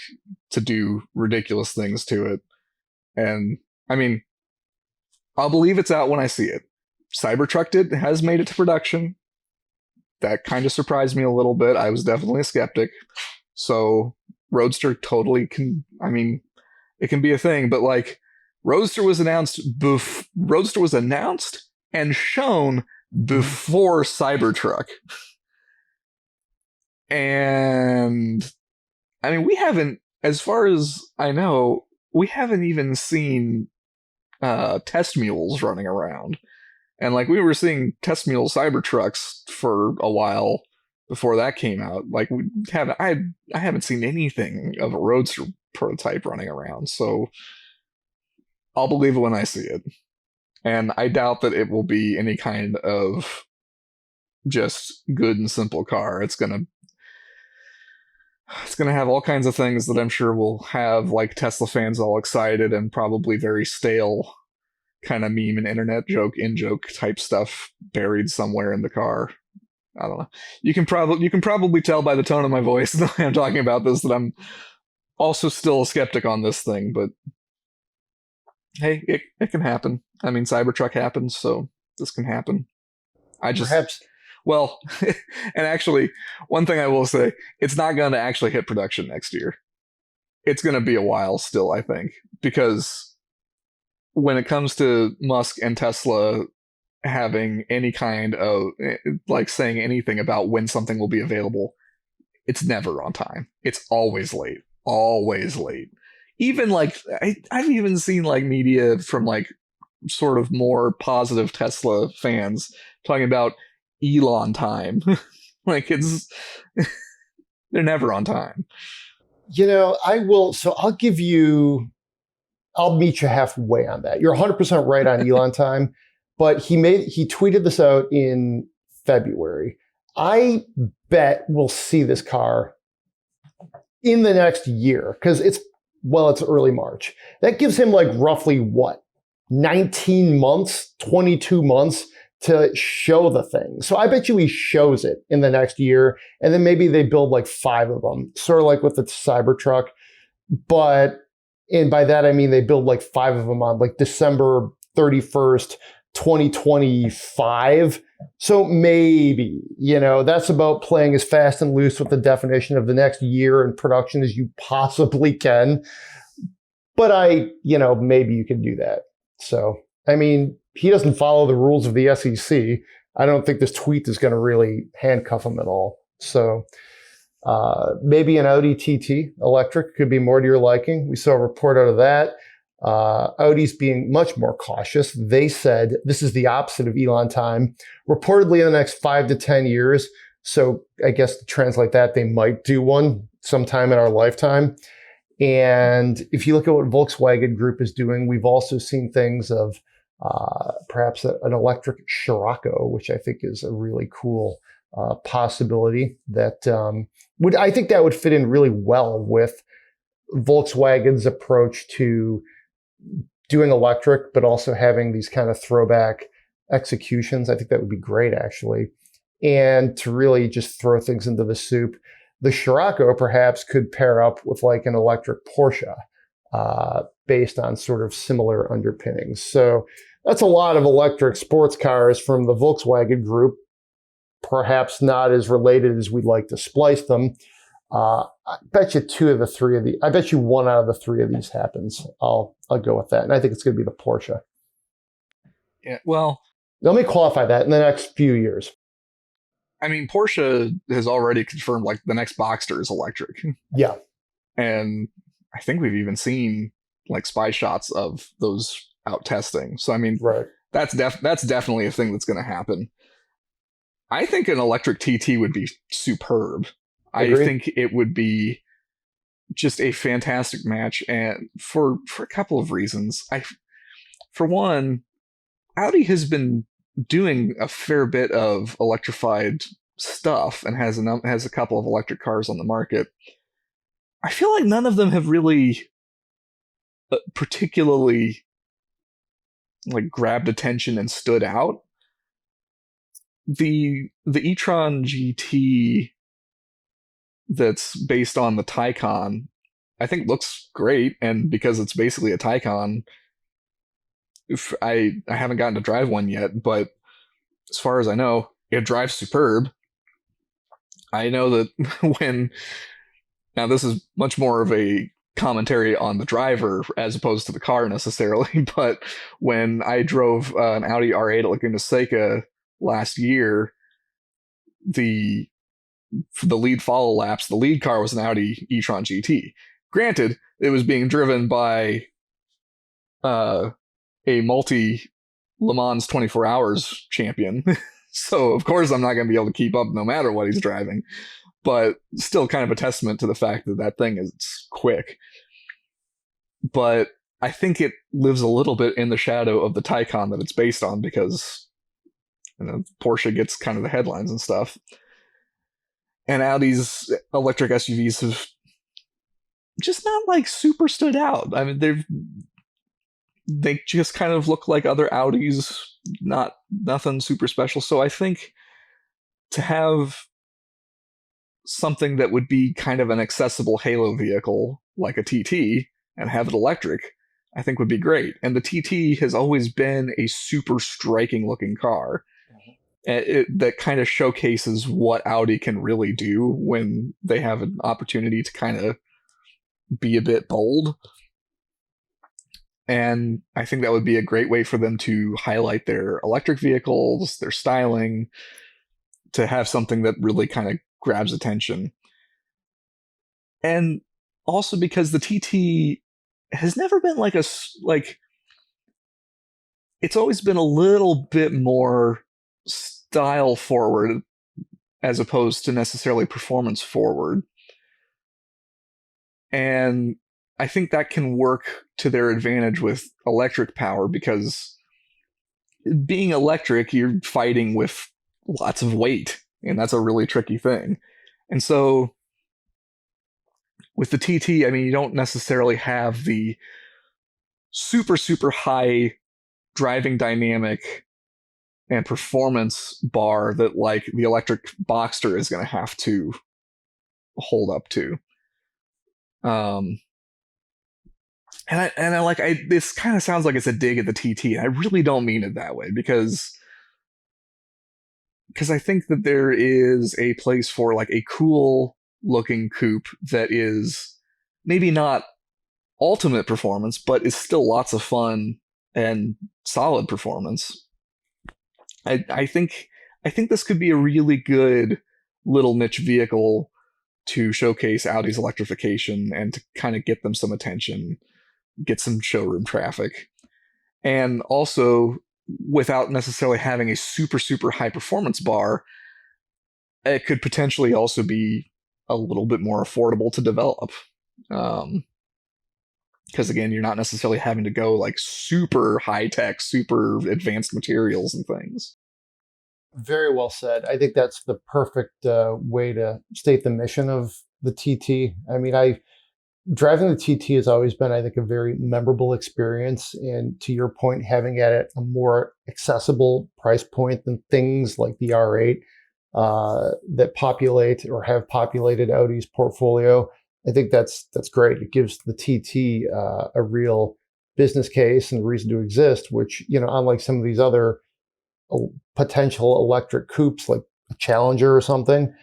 to do ridiculous things to it. And I mean, I'll believe it's out when I see it. Cybertruck has made it to production. That kind of surprised me a little bit. I was definitely a skeptic. So Roadster totally can, I mean, it can be a thing, but like Roadster was announced and shown before Cybertruck. And I mean, we haven't, as far as I know, we haven't even seen test mules running around. And like we were seeing test mule Cybertrucks for a while before that came out. Like I haven't seen anything of a Roadster prototype running around. So I'll believe it when I see it. And I doubt that it will be any kind of just good and simple car. It's gonna have all kinds of things that I'm sure will have like Tesla fans all excited and probably very stale kind of meme and internet joke type stuff buried somewhere in the car. I don't know. You can probably tell by the tone of my voice the way I'm talking about this that I'm also still a skeptic on this thing, but hey, it can happen. I mean, Cybertruck happens, so this can happen. Perhaps. Well, and actually, one thing I will say, it's not going to actually hit production next year. It's going to be a while still, I think, because when it comes to Musk and Tesla having any kind of, like, saying anything about when something will be available, it's never on time. It's always late. Always late. Even, like, I've even seen, like, media from, like, sort of more positive Tesla fans talking about Elon time. Like, it's... they're never on time. You know, I'll meet you halfway on that. You're 100% right on Elon time, but he tweeted this out in February. I bet we'll see this car in the next year because it's early March. That gives him like roughly 19 months, 22 months to show the thing. So I bet you he shows it in the next year, and then maybe they build like 5 of them, sort of like with the Cybertruck. And by that, I mean they build like 5 of them on like December 31st, 2025. So maybe, that's about playing as fast and loose with the definition of the next year in production as you possibly can. But maybe you can do that. So, I mean, he doesn't follow the rules of the SEC. I don't think this tweet is going to really handcuff him at all. So, maybe an Audi TT electric could be more to your liking. We saw a report out of that. Audi's being much more cautious. They said this is the opposite of Elon time. Reportedly in the next 5 to 10 years. So I guess to translate that, they might do one sometime in our lifetime. And if you look at what Volkswagen Group is doing, we've also seen things of perhaps an electric Scirocco, which I think is a really cool possibility that I think that would fit in really well with Volkswagen's approach to doing electric, but also having these kind of throwback executions. I think that would be great, actually. And to really just throw things into the soup, the Scirocco perhaps could pair up with like an electric Porsche based on sort of similar underpinnings. So that's a lot of electric sports cars from the Volkswagen Group, perhaps not as related as we'd like to splice them. I bet you I bet you 1 out of the 3 of these happens. I'll go with that. And I think it's going to be the Porsche. Yeah, well, let me qualify that in the next few years. I mean, Porsche has already confirmed like the next Boxster is electric. Yeah. And I think we've even seen like spy shots of those out testing. So, I mean, right. That's definitely a thing that's going to happen. I think an electric TT would be superb. Agreed. I think it would be just a fantastic match, and for a couple of reasons. For one, Audi has been doing a fair bit of electrified stuff and has a couple of electric cars on the market. I feel like none of them have really particularly like grabbed attention and stood out. The e-tron GT that's based on the Taycan, I think looks great, and because it's basically a Taycan, if I haven't gotten to drive one yet, but as far as I know, it drives superb. I know that now this is much more of a commentary on the driver as opposed to the car necessarily, but when I drove an Audi R8 at Laguna Seca last year, the lead follow laps, the lead car was an Audi e-tron GT. Granted, it was being driven by a multi Le Mans 24 hours champion. So of course I'm not going to be able to keep up no matter what he's driving, but still kind of a testament to the fact that that thing is quick. But I think it lives a little bit in the shadow of the Taycan that it's based on, because Porsche gets kind of the headlines and stuff. And Audi's electric SUVs have just not like super stood out. I mean, they just kind of look like other Audis, nothing super special. So I think to have something that would be kind of an accessible halo vehicle like a TT and have it electric, I think would be great. And the TT has always been a super striking looking car. That kind of showcases what Audi can really do when they have an opportunity to kind of be a bit bold. And I think that would be a great way for them to highlight their electric vehicles, their styling, to have something that really kind of grabs attention. And also because the TT has never been it's always been a little bit more style forward as opposed to necessarily performance forward. And I think that can work to their advantage with electric power, because being electric, you're fighting with lots of weight, and that's a really tricky thing. And so with the TT, I mean, you don't necessarily have the super, super high driving dynamic and performance bar that like the electric Boxster is going to have to hold up to. This kind of sounds like it's a dig at the TT, and I really don't mean it that way, because I think that there is a place for like a cool looking coupe that is maybe not ultimate performance, but is still lots of fun and solid performance. I think this could be a really good little niche vehicle to showcase Audi's electrification and to kind of get them some attention, get some showroom traffic. And also, without necessarily having a super, super high performance bar, it could potentially also be a little bit more affordable to develop. Because again, you're not necessarily having to go like super high tech, super advanced materials and things. Very well said. I think that's the perfect way to state the mission of the TT. I mean, driving the TT has always been, I think, a very memorable experience. And to your point, having it at a more accessible price point than things like the R8 that populate or have populated Audi's portfolio, I think that's great. It gives the TT a real business case and reason to exist, which, unlike some of these other potential electric coupes like a Challenger or something,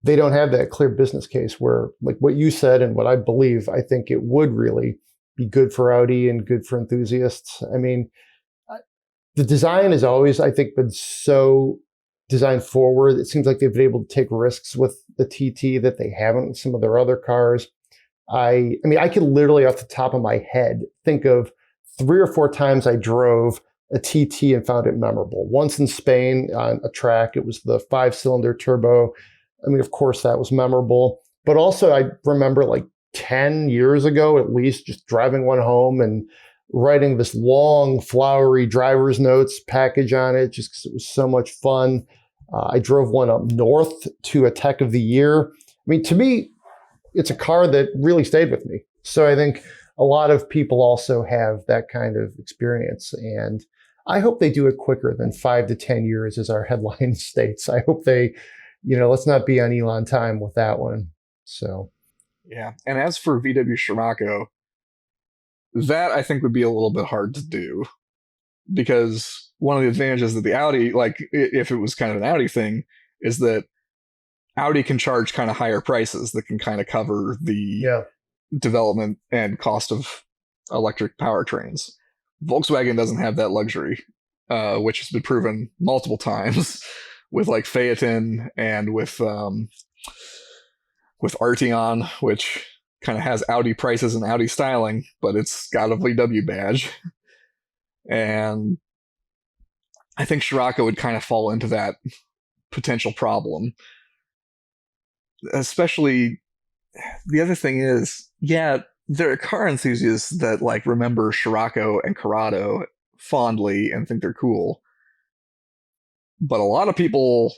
they don't have that clear business case where, like what you said and what I believe, I think it would really be good for Audi and good for enthusiasts. I mean, the design has always, I think, been so design forward. It seems like they've been able to take risks with the TT that they haven't with some of their other cars. I mean, I could literally off the top of my head think of 3 or 4 times I drove a TT and found it memorable. Once in Spain on a track, it was the 5-cylinder turbo. I mean, of course, that was memorable. But also, I remember like 10 years ago, at least, just driving one home and writing this long, flowery driver's notes package on it, just because it was so much fun. I drove one up north to a Tech of the Year. I mean, to me, it's a car that really stayed with me. So I think a lot of people also have that kind of experience. And I hope they do it quicker than 5 to 10 years, as our headline states. I hope they, let's not be on Elon time with that one. So, yeah. And as for VW Scirocco, that I think would be a little bit hard to do. because one of the advantages that the Audi, like if it was kind of an Audi thing, is that Audi can charge kind of higher prices that can kind of cover the development and cost of electric powertrains. Volkswagen doesn't have that luxury, which has been proven multiple times with like Phaeton and with Arteon, which kind of has Audi prices and Audi styling, but it's got a VW badge. And I think Scirocco would kind of fall into that potential problem. Especially, the other thing is, yeah, there are car enthusiasts that like remember Scirocco and Corrado fondly and think they're cool. But a lot of people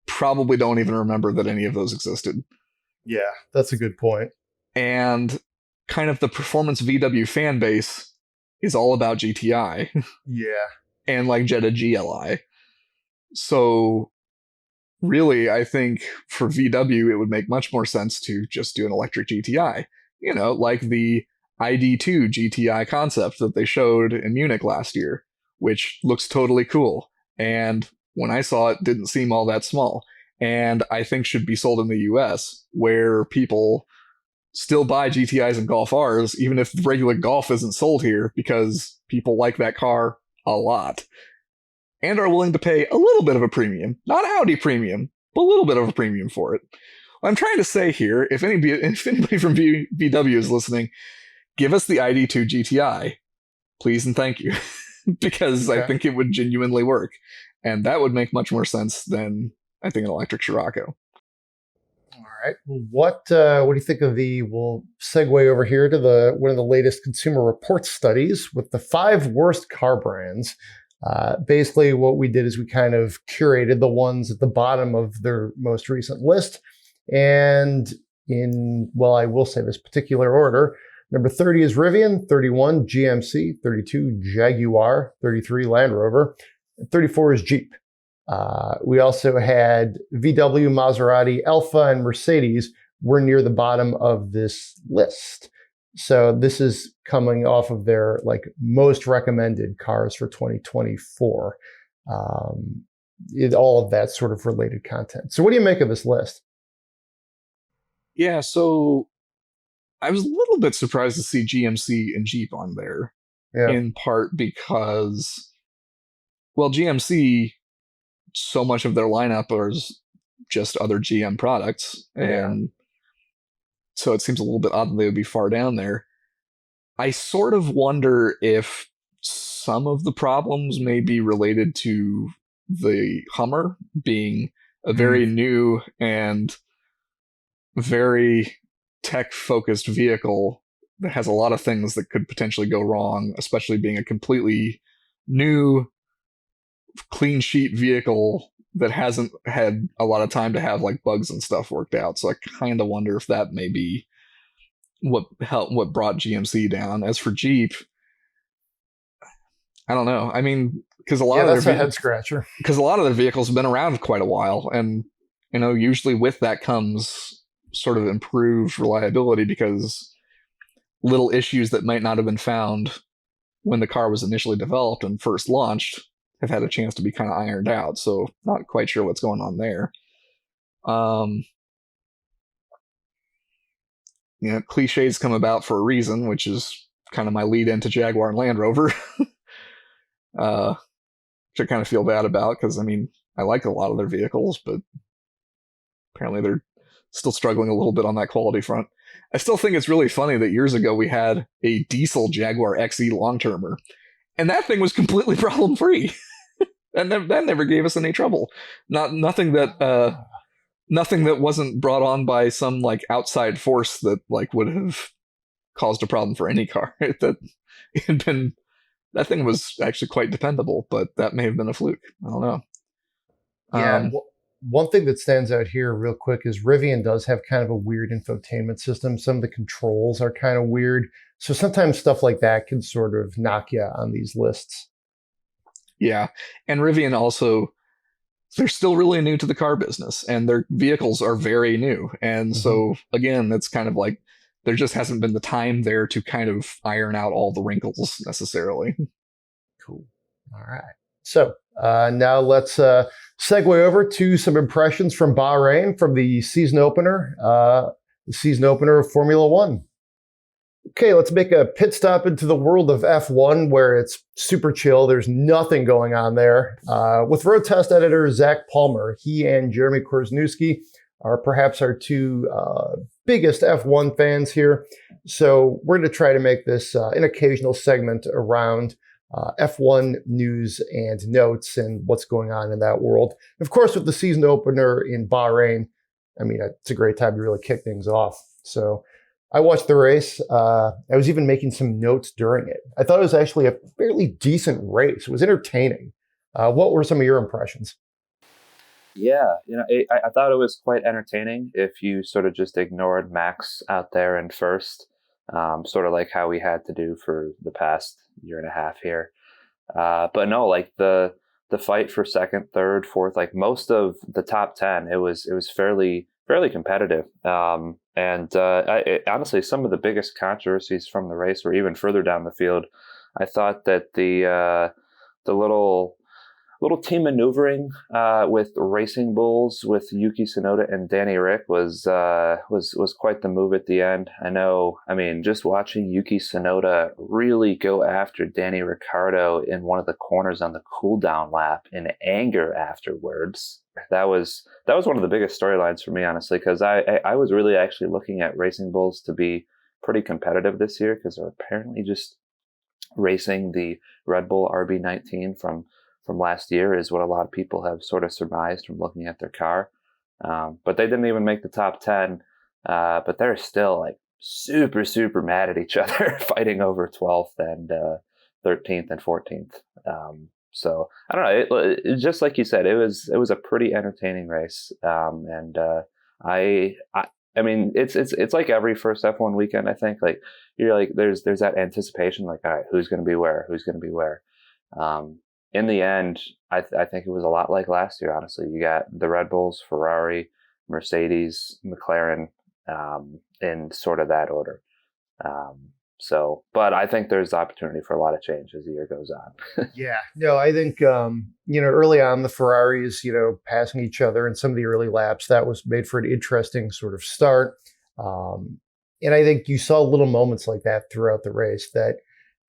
probably don't even remember that any of those existed. Yeah, that's a good point. And kind of the performance VW fan base is all about GTI. Yeah. And like Jetta GLI. So really, I think for VW, it would make much more sense to just do an electric GTI. You know, like the ID2 GTI concept that they showed in Munich last year, which looks totally cool. And when I saw it, didn't seem all that small. And I think should be sold in the US, where people still buy GTIs and Golf Rs, even if the regular Golf isn't sold here, because people like that car a lot. And are willing to pay a little bit of a premium. Not Audi premium, but a little bit of a premium for it. What I'm trying to say here, if anybody from VW is listening, give us the ID2 GTI, please and thank you. Because I think it would genuinely work. And that would make much more sense than, I think, an electric Scirocco. All right. What do you think of we'll segue over here to one of the latest Consumer Reports studies with the 5 worst car brands. Basically, what we did is we kind of curated the ones at the bottom of their most recent list. And I will say this particular order. Number 30 is Rivian, 31 GMC, 32 Jaguar, 33 Land Rover, and 34 is Jeep. We also had VW, Maserati, Alfa, and Mercedes were near the bottom of this list. So this is coming off of their like most recommended cars for 2024. All of that sort of related content. So what do you make of this list? Yeah, so I was a little bit surprised to see GMC and Jeep on there. Yeah. In part because, well, GMC, so much of their lineup is just other GM products. And so it seems a little bit odd that they would be far down there. I sort of wonder if some of the problems may be related to the Hummer being a very new and very tech-focused vehicle that has a lot of things that could potentially go wrong, especially being a completely new, clean sheet vehicle that hasn't had a lot of time to have like bugs and stuff worked out. So I kind of wonder if that may be what brought GMC down. As for Jeep, I don't know. I mean, because a lot of their head scratcher. Because a lot of their vehicles have been around quite a while, and usually with that comes sort of improved reliability because little issues that might not have been found when the car was initially developed and first launched have had a chance to be kind of ironed out. So not quite sure what's going on there. Cliches come about for a reason, which is kind of my lead into Jaguar and Land Rover. Which I kind of feel bad about because, I mean, I like a lot of their vehicles, but apparently they're still struggling a little bit on that quality front. I still think it's really funny that years ago we had a diesel Jaguar XE long-termer, and that thing was completely problem-free. And that never gave us any trouble. Nothing that wasn't brought on by some like outside force that like would have caused a problem for any car. That thing was actually quite dependable, but that may have been a fluke. I don't know. Yeah. One thing that stands out here real quick is Rivian does have kind of a weird infotainment system. Some of the controls are kind of weird. So sometimes stuff like that can sort of knock you on these lists. Yeah. And Rivian also, they're still really new to the car business and their vehicles are very new. And so again, that's kind of like, there just hasn't been the time there to kind of iron out all the wrinkles necessarily. Cool. All right. So now let's segue over to some impressions from Bahrain from the season opener of Formula One. Okay, let's make a pit stop into the world of F1 where it's super chill. There's nothing going on there. With road test editor Zac Palmer, he and Jeremy Korzeniowski are perhaps our two biggest F1 fans here. So we're going to try to make this an occasional segment around F1 news and notes and what's going on in that world. Of course, with the season opener in Bahrain, I mean, it's a great time to really kick things off. So I watched the race. I was even making some notes during it. I thought it was actually a fairly decent race. It was entertaining. What were some of your impressions? Yeah, I thought it was quite entertaining if you sort of just ignored Max out there in first, sort of like how we had to do for the past year and a half here. But no, like the fight for second, third, fourth, like most of the top 10, it was fairly competitive. Honestly, some of the biggest controversies from the race were even further down the field. I thought that the little team maneuvering with Racing Bulls with Yuki Tsunoda and Danny Rick was quite the move at the end. I mean, just watching Yuki Tsunoda really go after Danny Ricciardo in one of the corners on the cool down lap in anger afterwards. That was one of the biggest storylines for me, honestly, because I was really actually looking at Racing Bulls to be pretty competitive this year because they're apparently just racing the Red Bull RB19 from last year is what a lot of people have sort of surmised from looking at their car. But they didn't even make the top 10. But they're still like super, super mad at each other, fighting over 12th and 13th and 14th. So I don't know. It just like you said, it was a pretty entertaining race. I mean, it's like every first F1 weekend. I think like you're like there's that anticipation, like, all right, who's going to be where? In the end, I think it was a lot like last year, honestly. You got the Red Bulls, Ferrari, Mercedes, McLaren, in sort of that order. But I think there's opportunity for a lot of change as the year goes on. Yeah, no, I think, early on the Ferraris, passing each other in some of the early laps, that was made for an interesting sort of start. And I think you saw little moments like that throughout the race that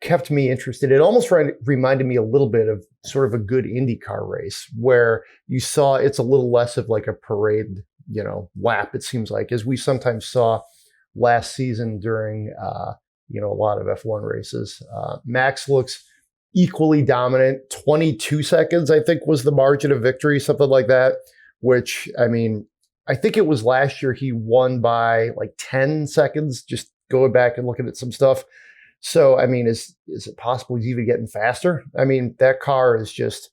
kept me interested. It almost reminded me a little bit of sort of a good IndyCar race where you saw it's a little less of like a parade, lap, it seems like, as we sometimes saw last season during, a lot of F1 races. Max looks equally dominant. 22 seconds, I think, was the margin of victory, something like that, which, I mean, I think it was last year he won by like 10 seconds, just going back and looking at some stuff. So, I mean, is it possible he's even getting faster? I mean, that car is just,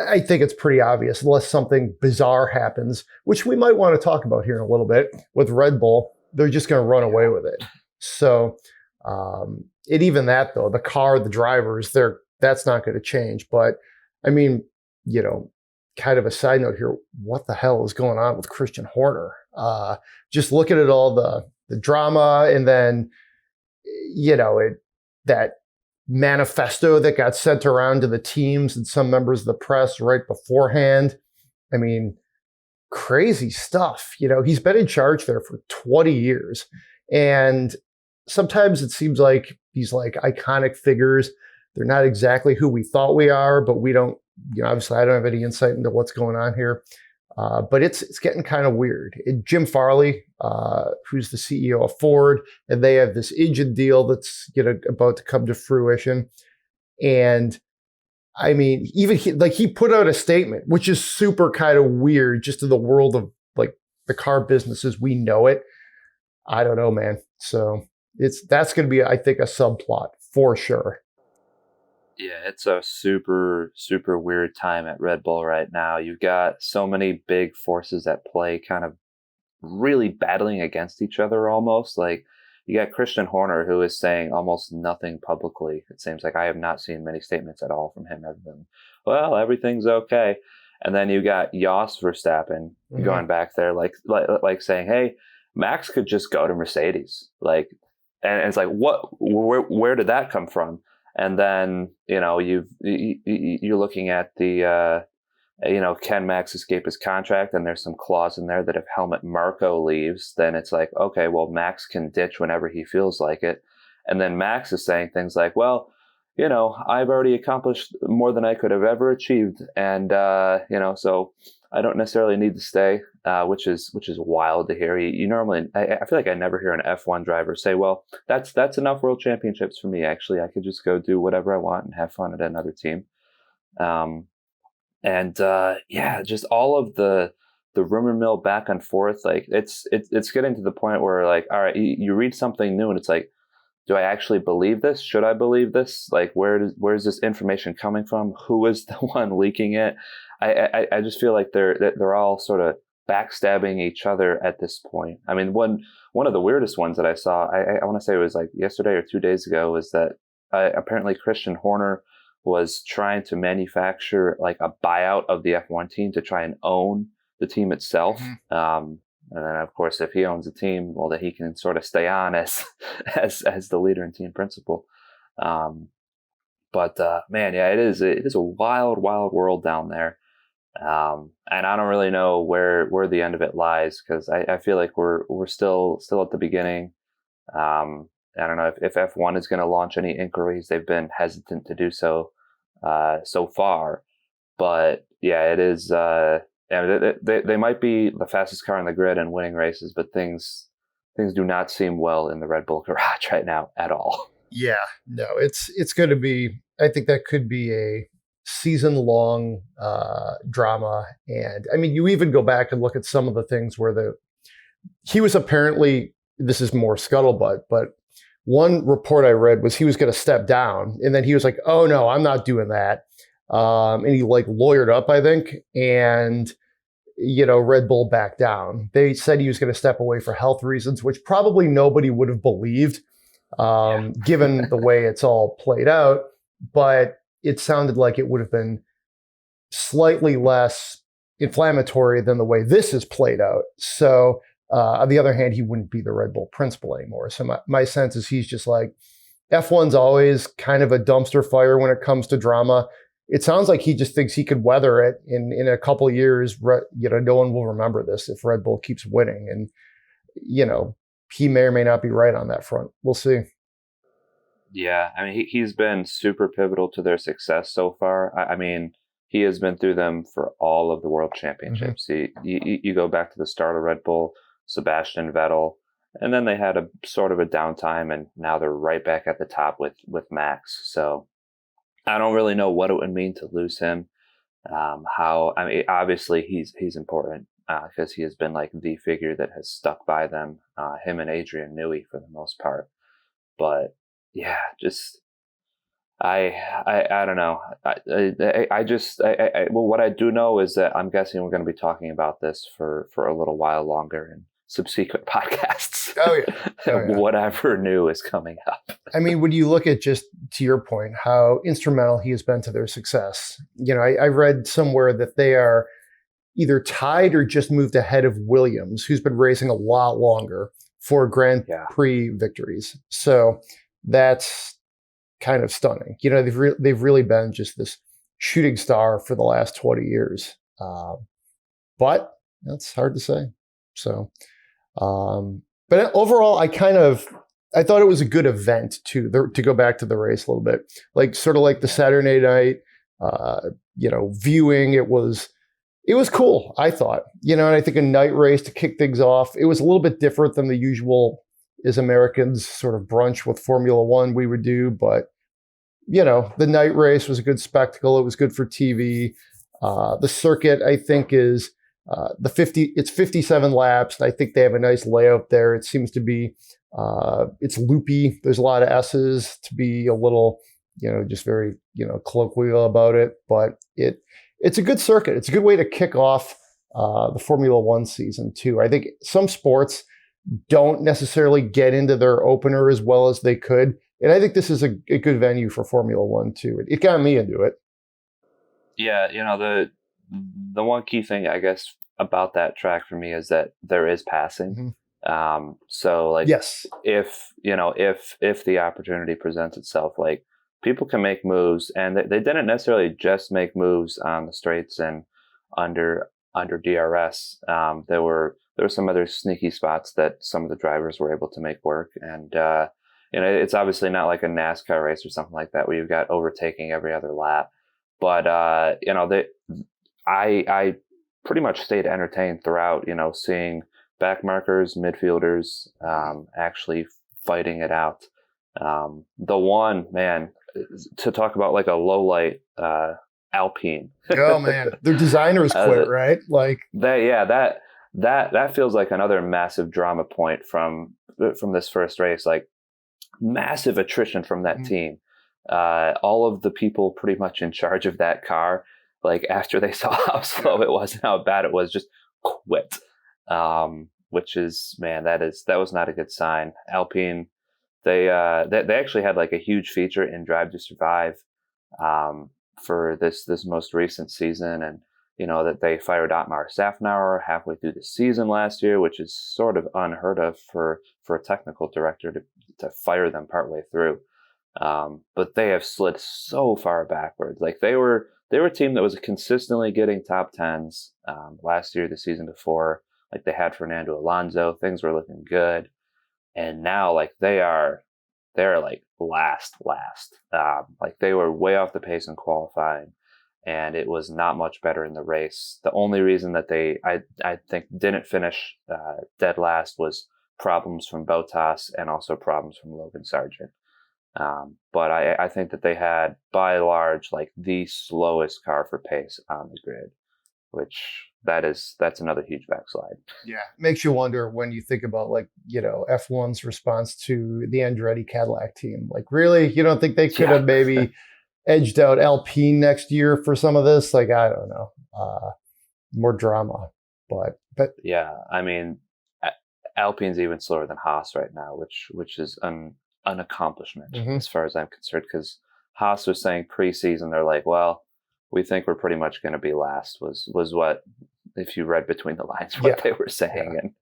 I think it's pretty obvious, unless something bizarre happens, which we might want to talk about here in a little bit with Red Bull. They're just going to run away with it. So, even that though, the car, the drivers, that's not going to change. But I mean, kind of a side note here, what the hell is going on with Christian Horner? Just looking at all the drama and then, that manifesto that got sent around to the teams and some members of the press right beforehand. I mean, crazy stuff. He's been in charge there for 20 years. And sometimes it seems like these like iconic figures, they're not exactly who we thought we are, but we don't, obviously I don't have any insight into what's going on here. But it's getting kind of weird. Jim Farley, who's the CEO of Ford, and they have this engine deal that's about to come to fruition. And I mean, even he put out a statement, which is super kind of weird, just in the world of like the car business as we know it. I don't know, man. So that's going to be, I think, a subplot for sure. Yeah, it's a super, super weird time at Red Bull right now. You've got so many big forces at play kind of really battling against each other almost. Like you got Christian Horner, who is saying almost nothing publicly. It seems like I have not seen many statements at all from him other than, well, everything's okay. And then you got Jos Verstappen going back there like saying, hey, Max could just go to Mercedes. And it's like, where did that come from? And then, you're looking at the, can Max escape his contract? And there's some clause in there that if Helmut Marko leaves, then it's like, okay, well, Max can ditch whenever he feels like it. And then Max is saying things like, well, I've already accomplished more than I could have ever achieved. And, so I don't necessarily need to stay, which is wild to hear. You normally, I feel like I never hear an F1 driver say, well, that's enough world championships for me. Actually, I could just go do whatever I want and have fun at another team. Just all of the rumor mill back and forth, like it's getting to the point where, like, all right, you read something new and it's like, do I actually believe this? Should I believe this? Like, where's this information coming from? Who is the one leaking it? I just feel like they're all sort of backstabbing each other at this point. I mean, one of the weirdest ones that I saw, I want to say it was like yesterday or 2 days ago, was that apparently Christian Horner was trying to manufacture like a buyout of the F1 team to try and own the team itself. Mm-hmm. And then, of course, if he owns a team, well, then he can sort of stay on as the leader and team principal. Man, yeah, it is a wild, wild world down there. And I don't really know where the end of it lies, because I feel like we're still at the beginning. I don't know if F1 is going to launch any inquiries. They've been hesitant to do so far. But yeah, it is. They might be the fastest car on the grid and winning races, but things do not seem well in the Red Bull garage right now at all. Yeah, no, it's going to be. I think that could be a season-long drama. And I mean, you even go back and look at some of the things where he was apparently, this is more scuttlebutt, but one report I read was he was going to step down, and then he was like, "Oh no, I'm not doing that." And he like lawyered up, I think, and Red Bull backed down. They said he was going to step away for health reasons, which probably nobody would have believed, given the way it's all played out. But it sounded like it would have been slightly less inflammatory than the way this is played out. So on the other hand, he wouldn't be the Red Bull principal anymore. So my sense is he's just like, F1's always kind of a dumpster fire when it comes to drama. It sounds like he just thinks he could weather it in a couple of years. No one will remember this if Red Bull keeps winning. And, he may or may not be right on that front. We'll see. Yeah, I mean, he's been super pivotal to their success so far. I mean, he has been through them for all of the world championships. Mm-hmm. You go back to the start of Red Bull, Sebastian Vettel, and then they had a sort of a downtime, and now they're right back at the top with Max. So I don't really know what it would mean to lose him. Obviously he's important because he has been like the figure that has stuck by them, him and Adrian Newey for the most part. But yeah, just I don't know. Well, what I do know is that I'm guessing we're going to be talking about this for a little while longer in subsequent podcasts. Oh yeah. Whatever new is coming up. I mean, when you look at, just to your point, how instrumental he has been to their success, I read somewhere that they are either tied or just moved ahead of Williams, who's been racing a lot longer for Grand Prix victories. So that's kind of stunning. They've really been just this shooting star for the last 20 years. But that's hard to say. So, but overall, I thought it was a good event to go back to the race a little bit, like sort of like the Saturday night, viewing. It was cool, I thought, and I think a night race to kick things off. It was a little bit different than the usual as Americans sort of brunch with Formula One we would do. But, the night race was a good spectacle. It was good for TV. The circuit, I think, is it's 57 laps. I think they have a nice layout there. It seems to be, it's loopy. There's a lot of S's, to be a little, just very, colloquial about it. But it's a good circuit. It's a good way to kick off the Formula One season too. I think some sports don't necessarily get into their opener as well as they could. And I think this is a good venue for Formula One too. It got me into it. Yeah, the one key thing, I guess, about that track for me is that there is passing. Mm-hmm. So like, yes, if the opportunity presents itself, like people can make moves, and they didn't necessarily just make moves on the straights and under DRS. There were some other sneaky spots that some of the drivers were able to make work, and it's obviously not like a NASCAR race or something like that where you've got overtaking every other lap, but I pretty much stayed entertained throughout. Seeing back markers, midfielders actually fighting it out. The one, man, to talk about like a low light Alpine. Oh man, their designers quit, right? Like that feels like another massive drama point from this first race. Like massive attrition from that team. All of the people pretty much in charge of that car, like after they saw how slow it was and how bad it was, just quit. Which is, man, that was not a good sign. Alpine, they actually had like a huge feature in Drive to Survive for this most recent season, and that they fired Otmar Safnauer halfway through the season last year, which is sort of unheard of for a technical director to fire them partway through. But they have slid so far backwards. Like they were a team that was consistently getting top tens last year, the season before. Like they had Fernando Alonso, things were looking good, and now like they're like last. Like they were way off the pace in qualifying, and it was not much better in the race. The only reason that I think didn't finish dead last was problems from Bottas and also problems from Logan Sargent. But I think that they had, by and large, like the slowest car for pace on the grid, which that's another huge backslide. Yeah, makes you wonder when you think about like F1's response to the Andretti Cadillac team. Like, really, you don't think they could have maybe edged out Alpine next year for some of this? Like, I don't know, more drama, but yeah, I mean, Alpine's even slower than Haas right now, which is an accomplishment as far as I'm concerned, because Haas was saying preseason, they're like, well, we think we're pretty much going to be last, was what, if you read between the lines, what they were saying. And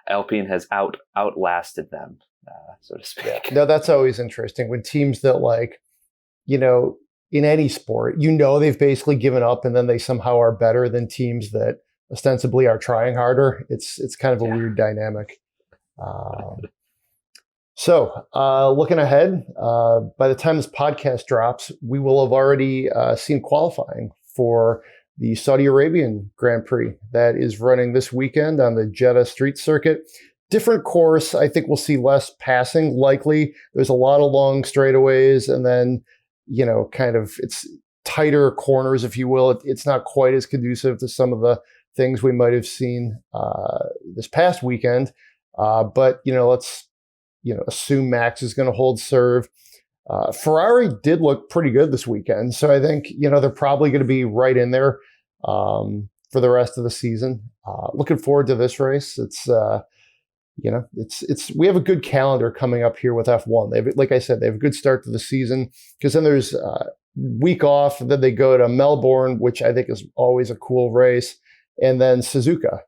Alpine has outlasted them, so to speak. Yeah. No, that's always interesting when teams that like, in any sport, they've basically given up and then they somehow are better than teams that ostensibly are trying harder. It's kind of a weird dynamic. So looking ahead, by the time this podcast drops, we will have already seen qualifying for the Saudi Arabian Grand Prix that is running this weekend on the Jeddah Street Circuit. Different course. I think we'll see less passing likely. There's a lot of long straightaways, and then, kind of it's tighter corners, if you will. It's not quite as conducive to some of the things we might have seen this past weekend. But, let's assume Max is going to hold serve. Ferrari did look pretty good this weekend, so I think they're probably going to be right in there for the rest of the season. Looking forward to this race. It's we have a good calendar coming up here with F1. Like I said, they have a good start to the season because then there's a week off, and then they go to Melbourne, which I think is always a cool race, and then Suzuka,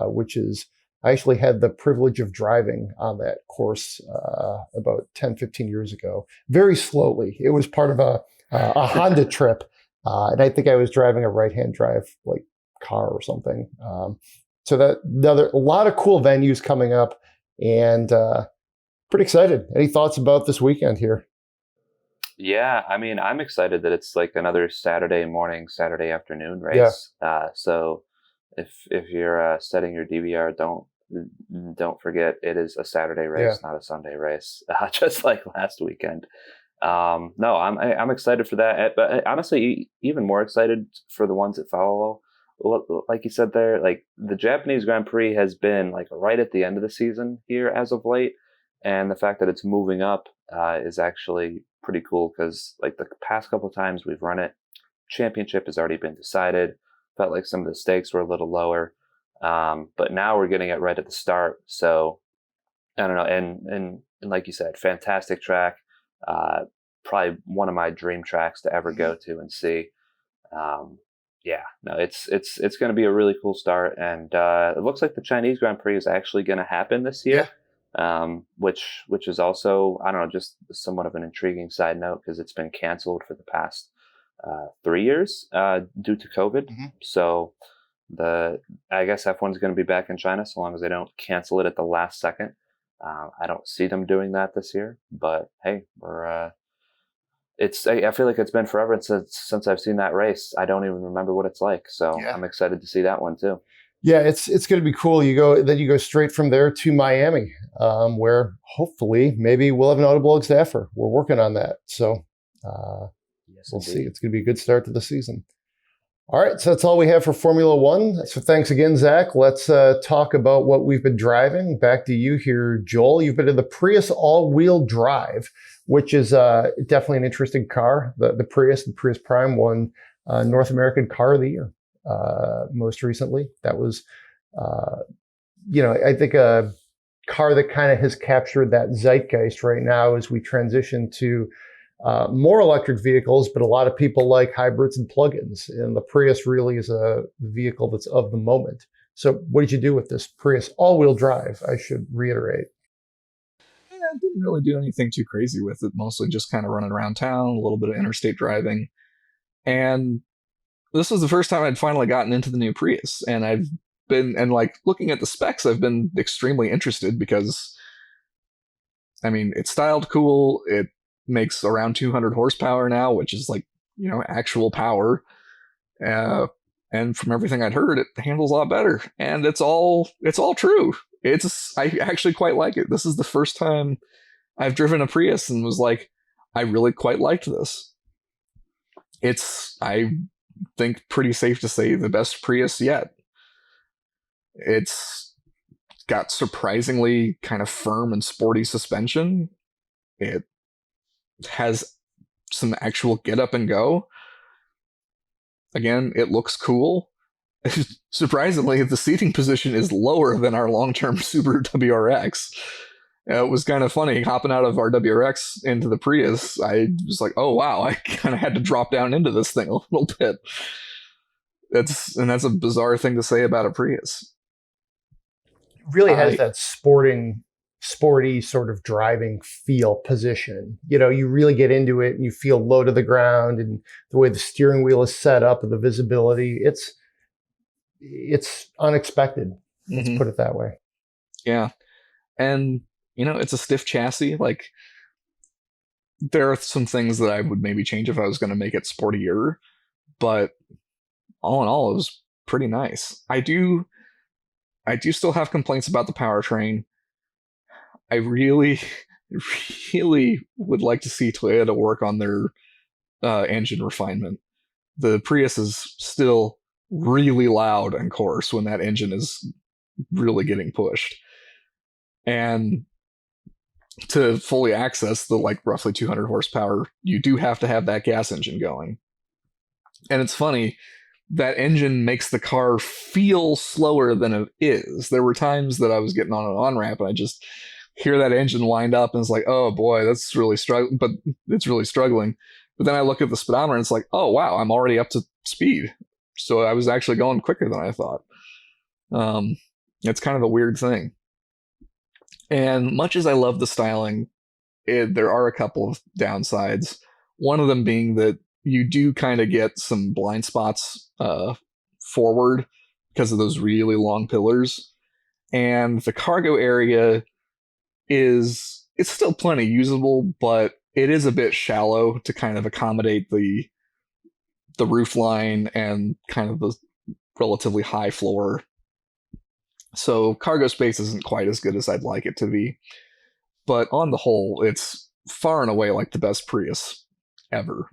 which is. I actually had the privilege of driving on that course about 10, 15 years ago, very slowly. It was part of a Honda trip, and I think I was driving a right-hand drive like car or something. So a lot of cool venues coming up, and pretty excited. Any thoughts about this weekend here? Yeah, I mean, I'm excited that it's like another Saturday morning, Saturday afternoon race. Yeah. So if you're setting your DVR, don't forget it is a Saturday race, not a Sunday race, just like last weekend. No, I'm excited for that, but honestly, even more excited for the ones that follow. Like you said there, like the Japanese Grand Prix has been like right at the end of the season here as of late, and the fact that it's moving up is actually pretty cool because like the past couple of times we've run it, championship has already been decided. Felt like some of the stakes were a little lower, but now we're getting it right at the start. So I don't know, and like you said, fantastic track, probably one of my dream tracks to ever go to and see. It's going to be a really cool start, and it looks like the Chinese Grand Prix is actually going to happen this year. which is also, I don't know, just somewhat of an intriguing side note because it's been canceled for the past 3 years due to COVID. Mm-hmm. So I guess F1 is going to be back in China so long as they don't cancel it at the last second. I don't see them doing that this year, but hey, I feel like it's been forever since I've seen that race. I don't even remember what it's like. So yeah. I'm excited to see that one too. Yeah, it's going to be cool. You go straight from there to Miami, where hopefully maybe we'll have an Autoblog staffer. We're working on that. So we'll see. It's going to be a good start to the season. All right, so that's all we have for Formula One. So thanks again, Zach. Let's talk about what we've been driving. Back to you here, Joel. You've been in the Prius all-wheel drive, which is definitely an interesting car. The Prius Prime won North American Car of the Year most recently. That was, I think a car that kind of has captured that zeitgeist right now as we transition to more electric vehicles, but a lot of people like hybrids and plug-ins. And the Prius really is a vehicle that's of the moment. So what did you do with this Prius all-wheel drive? I should reiterate. I didn't really do anything too crazy with it. Mostly just kind of running around town, a little bit of interstate driving. And this was the first time I'd finally gotten into the new Prius. And looking at the specs, I've been extremely interested because, it's styled cool. It makes around 200 horsepower now, which is actual power. And from everything I'd heard, it handles a lot better. And it's all true. I actually quite like it. This is the first time I've driven a Prius and was like, I really quite liked this. It's, I think, pretty safe to say the best Prius yet. It's got surprisingly kind of firm and sporty suspension. It has some actual get up and go. Again, it looks cool. Surprisingly, the seating position is lower than our long-term Subaru WRX. It was kind of funny hopping out of our WRX into the Prius. I was like, oh wow, I kind of had to drop down into this thing a little bit. That's a bizarre thing to say about a Prius. It really has that sporty sort of driving feel position. You really get into it and you feel low to the ground, and the way the steering wheel is set up and the visibility, it's unexpected. Let's put it that way. Yeah. And it's a stiff chassis. Like, there are some things that I would maybe change if I was going to make it sportier, but all in all, it was pretty nice. I do still have complaints about the powertrain. I really, really would like to see Toyota work on their engine refinement. The Prius is still really loud and coarse when that engine is really getting pushed. And to fully access the roughly 200 horsepower, you do have to have that gas engine going. And it's funny, that engine makes the car feel slower than it is. There were times that I was getting on an on-ramp and I just hear that engine wind up and it's like, oh boy, that's really struggling, but it's really struggling. But then I look at the speedometer and it's like, oh wow, I'm already up to speed. So I was actually going quicker than I thought. It's kind of a weird thing. And much as I love the styling, there are a couple of downsides. One of them being that you do kind of get some blind spots forward because of those really long pillars. And the cargo area it's still plenty usable, but it is a bit shallow to kind of accommodate the roof line and kind of the relatively high floor. So cargo space isn't quite as good as I'd like it to be. But on the whole, it's far and away the best Prius ever.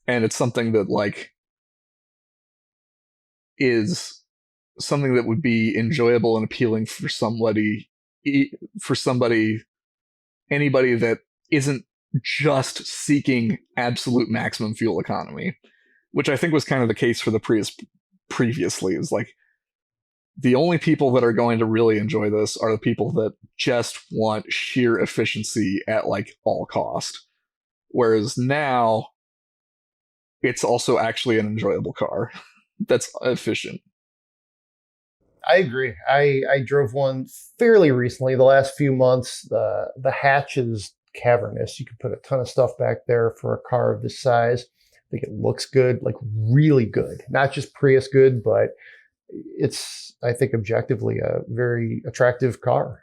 And it's something that is something that would be enjoyable and appealing for anybody that isn't just seeking absolute maximum fuel economy, which I think was kind of the case for the Prius previously. Is the only people that are going to really enjoy this are the people that just want sheer efficiency at all cost. Whereas now, it's also actually an enjoyable car that's efficient. I agree. I drove one fairly recently, the last few months. The hatch is cavernous. You can put a ton of stuff back there for a car of this size. I think it looks good, like really good. Not just Prius good, but it's, I think, objectively a very attractive car.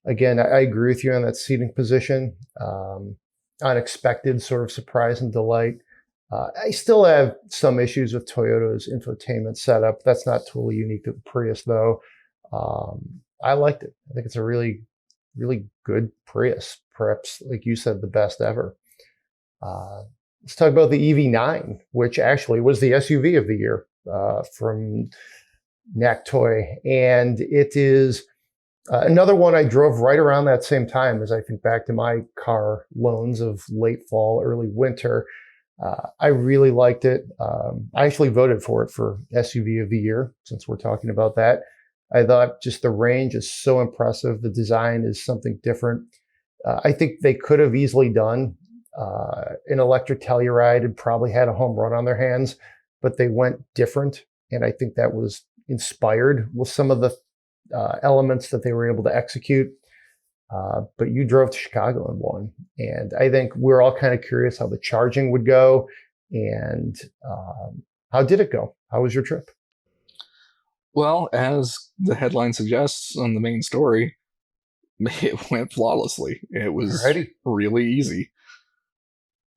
Again, I agree with you on that seating position. Unexpected sort of surprise and delight. I still have some issues with Toyota's infotainment setup. That's not totally unique to the Prius, though. I liked it. I think it's a really, really good Prius. Perhaps, like you said, the best ever. Let's talk about the EV9, which actually was the SUV of the year from Toy, and it is another one I drove right around that same time as I think back to my car loans of late fall, early winter. I really liked it. I actually voted for it for SUV of the year, since we're talking about that. I thought just the range is so impressive. The design is something different. I think they could have easily done an electric Telluride and probably had a home run on their hands, but they went different. And I think that was inspired with some of the elements that they were able to execute. But you drove to Chicago in one. And I think we're all kind of curious how the charging would go. And how did it go? How was your trip? Well, as the headline suggests on the main story, it went flawlessly. It was really easy.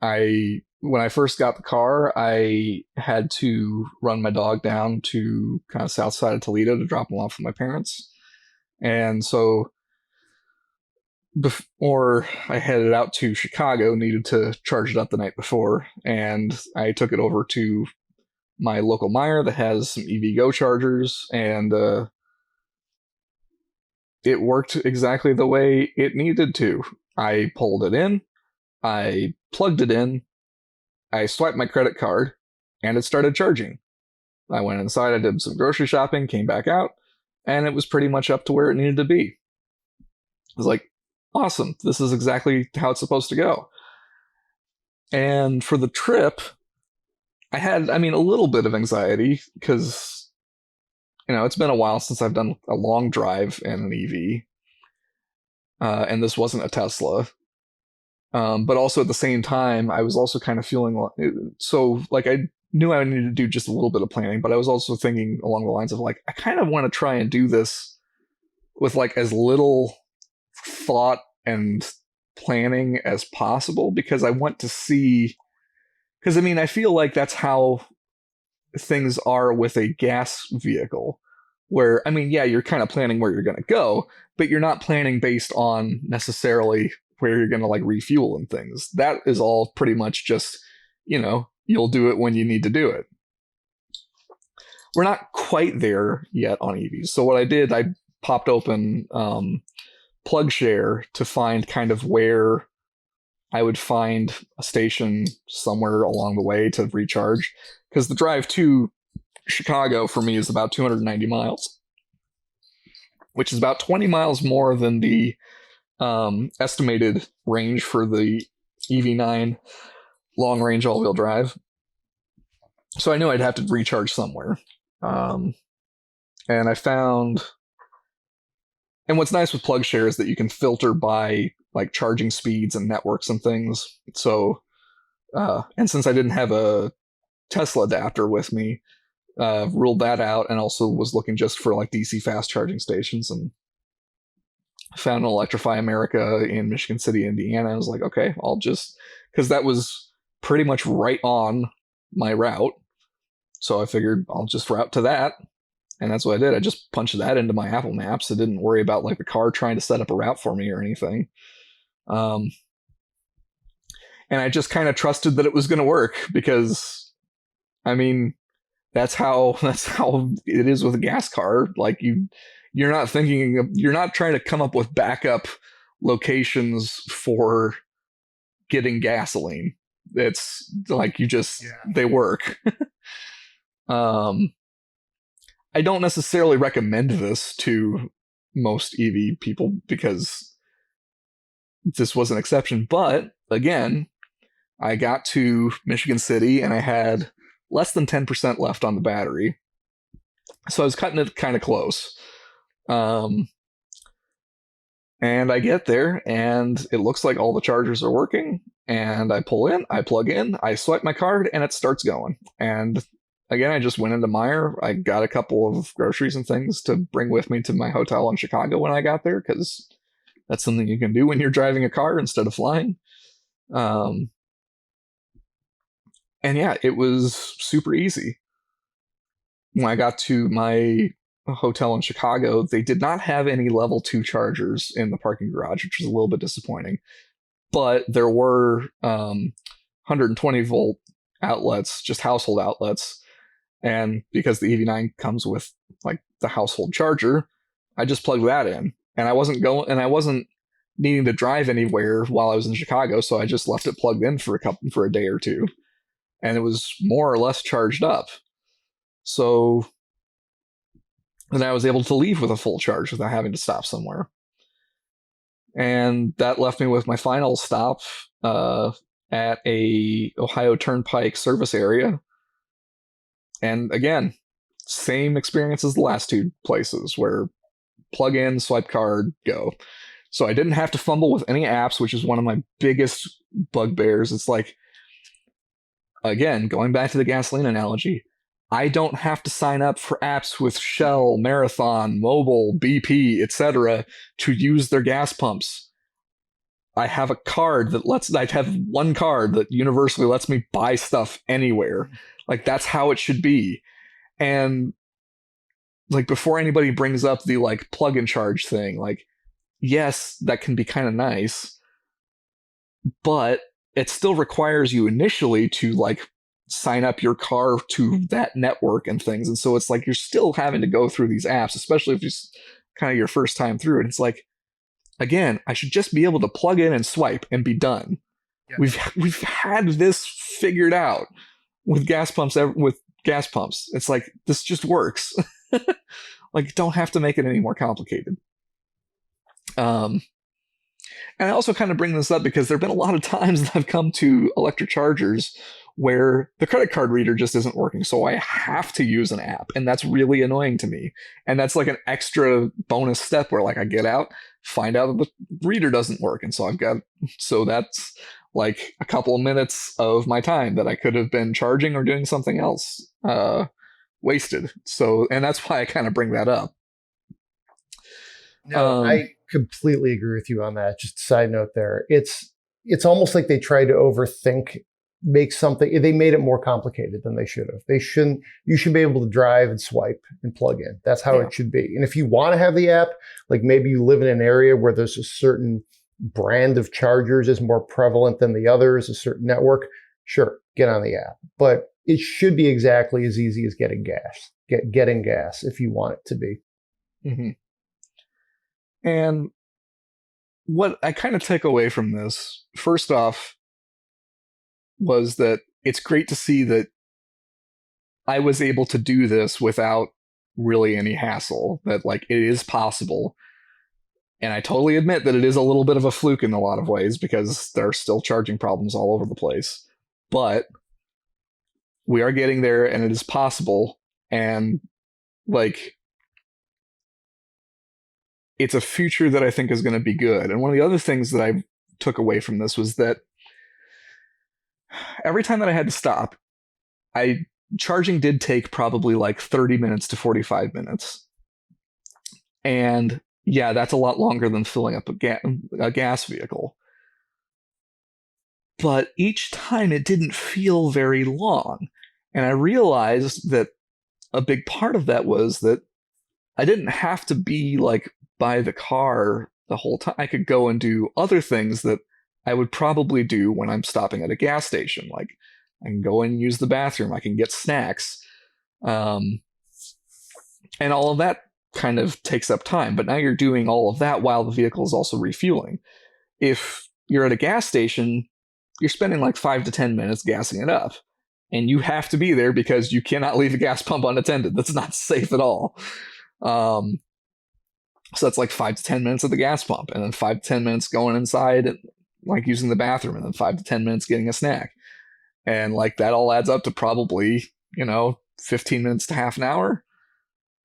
When I first got the car, I had to run my dog down to kind of south side of Toledo to drop him off with my parents. And so before I headed out to Chicago, needed to charge it up the night before, and I took it over to my local Meijer that has some EVgo chargers, and it worked exactly the way it needed to. I pulled it in, I plugged it in, I swiped my credit card, and it started charging. I went inside, I did some grocery shopping, came back out, and it was pretty much up to where it needed to be. I was like, awesome, this is exactly how it's supposed to go. And for the trip, I had, a little bit of anxiety because, it's been a while since I've done a long drive in an EV. And this wasn't a Tesla. But also at the same time, I was also kind of feeling I knew I needed to do just a little bit of planning, but I was also thinking along the lines of I kind of want to try and do this with as little thought and planning as possible, because I want to see, because I feel like that's how things are with a gas vehicle, where you're kind of planning where you're going to go, but you're not planning based on necessarily where you're going to refuel and things. That is all pretty much just, you'll do it when you need to do it. We're not quite there yet on EVs. So what I did, I popped open PlugShare to find kind of where I would find a station somewhere along the way to recharge, because the drive to Chicago for me is about 290 miles, which is about 20 miles more than the estimated range for the EV9 long range all-wheel drive. So I knew I'd have to recharge somewhere. And I found, and what's nice with PlugShare is that you can filter by charging speeds and networks and things. So, and since I didn't have a Tesla adapter with me, ruled that out, and also was looking just for DC fast charging stations, and found an Electrify America in Michigan City, Indiana. I was like, okay, I'll just, because that was pretty much right on my route. So I figured I'll just route to that. And that's what I did. I just punched that into my Apple Maps. I didn't worry about the car trying to set up a route for me or anything. And I just kind of trusted that it was going to work, because that's how it is with a gas car. You're not trying to come up with backup locations for getting gasoline. It's they work. I don't necessarily recommend this to most EV people, because this was an exception. But again, I got to Michigan City and I had less than 10% left on the battery. So I was cutting it kind of close. And I get there, and it looks like all the chargers are working. And I pull in, I plug in, I swipe my card, and it starts going. And again, I just went into Meijer. I got a couple of groceries and things to bring with me to my hotel in Chicago when I got there, because that's something you can do when you're driving a car instead of flying. And yeah, it was super easy. When I got to my hotel in Chicago, they did not have any level 2 chargers in the parking garage, which was a little bit disappointing. But there were 120 volt outlets, just household outlets. And because the EV9 comes with like the household charger, I just plugged that in. And I wasn't needing to drive anywhere while I was in Chicago, so I just left it plugged in for a day or two. And it was more or less charged up. So then I was able to leave with a full charge without having to stop somewhere. And that left me with my final stop at a Ohio Turnpike service area. And again, same experience as the last two places, where plug in, swipe card, go. So I didn't have to fumble with any apps, which is one of my biggest bugbears. It's like, again, going back to the gasoline analogy, I don't have to sign up for apps with Shell, Marathon, Mobil, BP, etc. to use their gas pumps. I have a card I have one card that universally lets me buy stuff anywhere. Like, that's how it should be. And like, before anybody brings up the like plug and charge thing, like, yes, that can be kind of nice, but it still requires you initially to like sign up your car to that network and things. And so it's like, you're still having to go through these apps, especially if it's kind of your first time through it. It's like, again, I should just be able to plug in and swipe and be done. Yeah. We've had this figured out with gas pumps. It's like, this just works. Like, don't have to make it any more complicated. And I also kind of bring this up because there have been a lot of times that I've come to electric chargers where the credit card reader just isn't working. So I have to use an app, and that's really annoying to me. And that's like an extra bonus step where like I get out, find out that the reader doesn't work. And so that's like a couple of minutes of my time that I could have been charging or doing something else wasted. So, and that's why I kind of bring that up. No, I completely agree with you on that. Just a side note there. It's almost like they tried to overthink, make something, they made it more complicated than they should have. You should be able to drive and swipe and plug in. That's how it should be. And if you want to have the app, like maybe you live in an area where there's a certain brand of chargers is more prevalent than the others, a certain network, sure, get on the app. But it should be exactly as easy as getting gas. Getting gas if you want it to be. Mm-hmm. And what I kind of take away from this, first off, was that it's great to see that I was able to do this without really any hassle, that like it is possible. And I totally admit that it is a little bit of a fluke in a lot of ways because there are still charging problems all over the place. But we are getting there, and it is possible. And like, it's a future that I think is going to be good. And one of the other things that I took away from this was that every time that I had to stop, charging did take probably like 30 minutes to 45 minutes. And yeah, that's a lot longer than filling up a gas vehicle. But each time it didn't feel very long. And I realized that a big part of that was that I didn't have to be like by the car the whole time. I could go and do other things that I would probably do when I'm stopping at a gas station. Like, I can go and use the bathroom, I can get snacks, and all of that kind of takes up time. But now you're doing all of that while the vehicle is also refueling. If you're at a gas station, you're spending like 5 to 10 minutes gassing it up, and you have to be there because you cannot leave a gas pump unattended. That's not safe at all. So that's like 5 to 10 minutes at the gas pump, and then 5 to 10 minutes going inside and like using the bathroom, and then 5 to 10 minutes getting a snack. And like that all adds up to probably, 15 minutes to half an hour.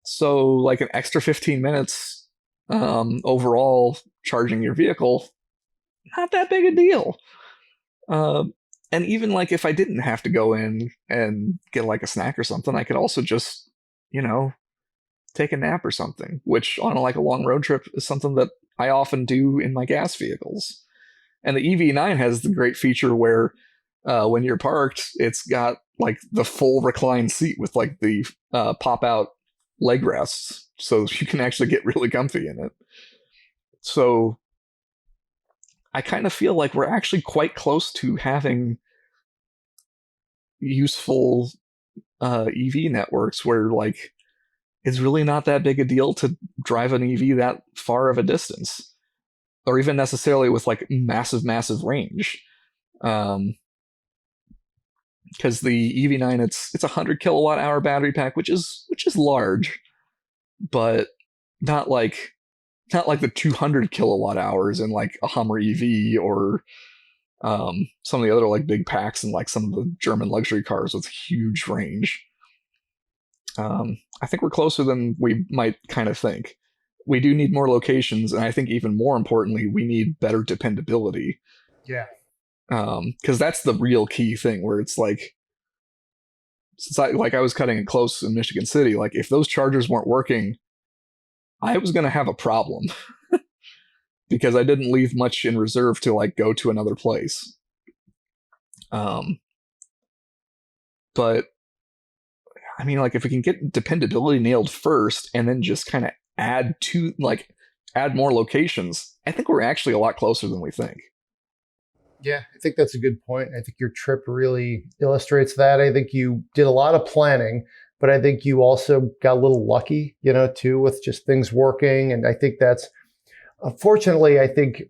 So like an extra 15 minutes overall charging your vehicle, not that big a deal. And even like if I didn't have to go in and get like a snack or something, I could also just, take a nap or something, which on like a long road trip is something that I often do in my gas vehicles. And the EV9 has the great feature where when you're parked, it's got like the full recline seat with like the pop out leg rests, so you can actually get really comfy in it. So I kind of feel like we're actually quite close to having useful EV networks where like it's really not that big a deal to drive an EV that far of a distance, or even necessarily with like massive range. Because the EV9, it's a 100 kilowatt hour battery pack, which is large, but not like the 200 kilowatt hours in like a Hummer EV or some of the other like big packs and like some of the German luxury cars with huge range. I think we're closer than we might kind of think. We do need more locations, and I think even more importantly, we need better dependability. Yeah. Because that's the real key thing, where it's like, since I was cutting it close in Michigan City, like if those chargers weren't working, I was going to have a problem because I didn't leave much in reserve to like go to another place. But I mean, like if we can get dependability nailed first and then just kind of add more locations, I think we're actually a lot closer than we think. Yeah, I think that's a good point. I think your trip really illustrates that. I think you did a lot of planning, but I think you also got a little lucky, too, with just things working. And I think that's, unfortunately, I think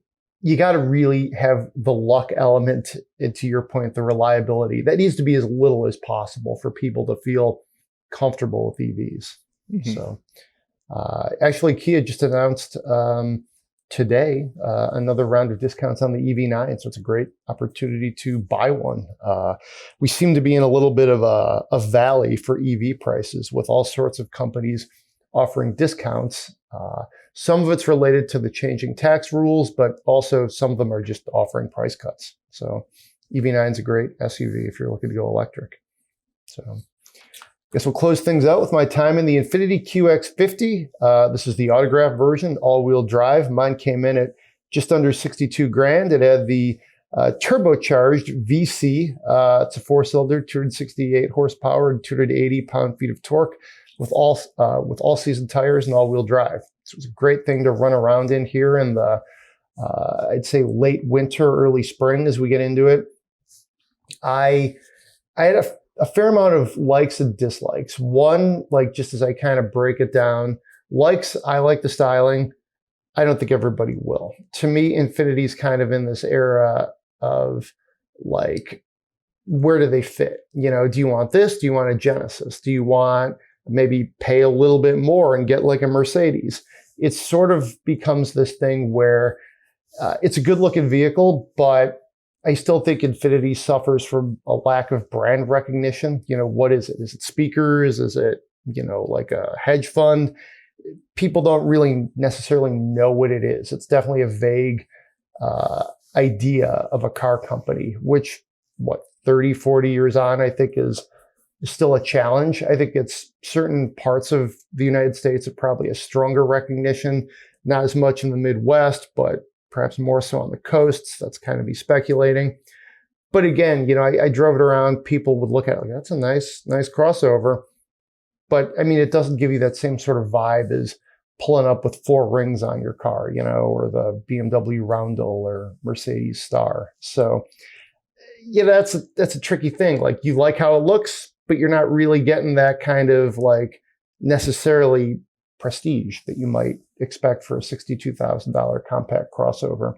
you got to really have the luck element, and to your point, the reliability. That needs to be as little as possible for people to feel comfortable with EVs. Mm-hmm. So actually, Kia just announced today another round of discounts on the EV9. So it's a great opportunity to buy one. We seem to be in a little bit of a valley for EV prices, with all sorts of companies offering discounts. Some of it's related to the changing tax rules, but also some of them are just offering price cuts. So EV9 is a great SUV if you're looking to go electric. So I guess we'll close things out with my time in the Infiniti QX50. This is the autograph version, all-wheel drive. Mine came in at just under 62 grand. It had the turbocharged VC. It's a four-cylinder, 268 horsepower, and 280 pound-feet of torque with all-season tires and all-wheel drive. So it's a great thing to run around in here in the, I'd say, late winter, early spring as we get into it. I had a fair amount of likes and dislikes. One, like just as I kind of break it down, likes, I like the styling. I don't think everybody will. To me, Infiniti's kind of in this era of like, where do they fit? Do you want this? Do you want a Genesis? Do you want maybe pay a little bit more and get like a Mercedes? It sort of becomes this thing where it's a good looking vehicle, but I still think Infiniti suffers from a lack of brand recognition. What is it? Is it speakers? Is it, like a hedge fund? People don't really necessarily know what it is. It's definitely a vague idea of a car company, which 30, 40 years on, I think is still a challenge. I think it's certain parts of the United States are probably a stronger recognition, not as much in the Midwest, but perhaps more so on the coasts. That's kind of me speculating. But again, I drove it around. People would look at it like, that's a nice crossover. But I mean, it doesn't give you that same sort of vibe as pulling up with 4 rings on your car, or the BMW Roundel or Mercedes Star. So that's a tricky thing. Like, you like how it looks, but you're not really getting that kind of like necessarily prestige that you might expect for a $62,000 compact crossover.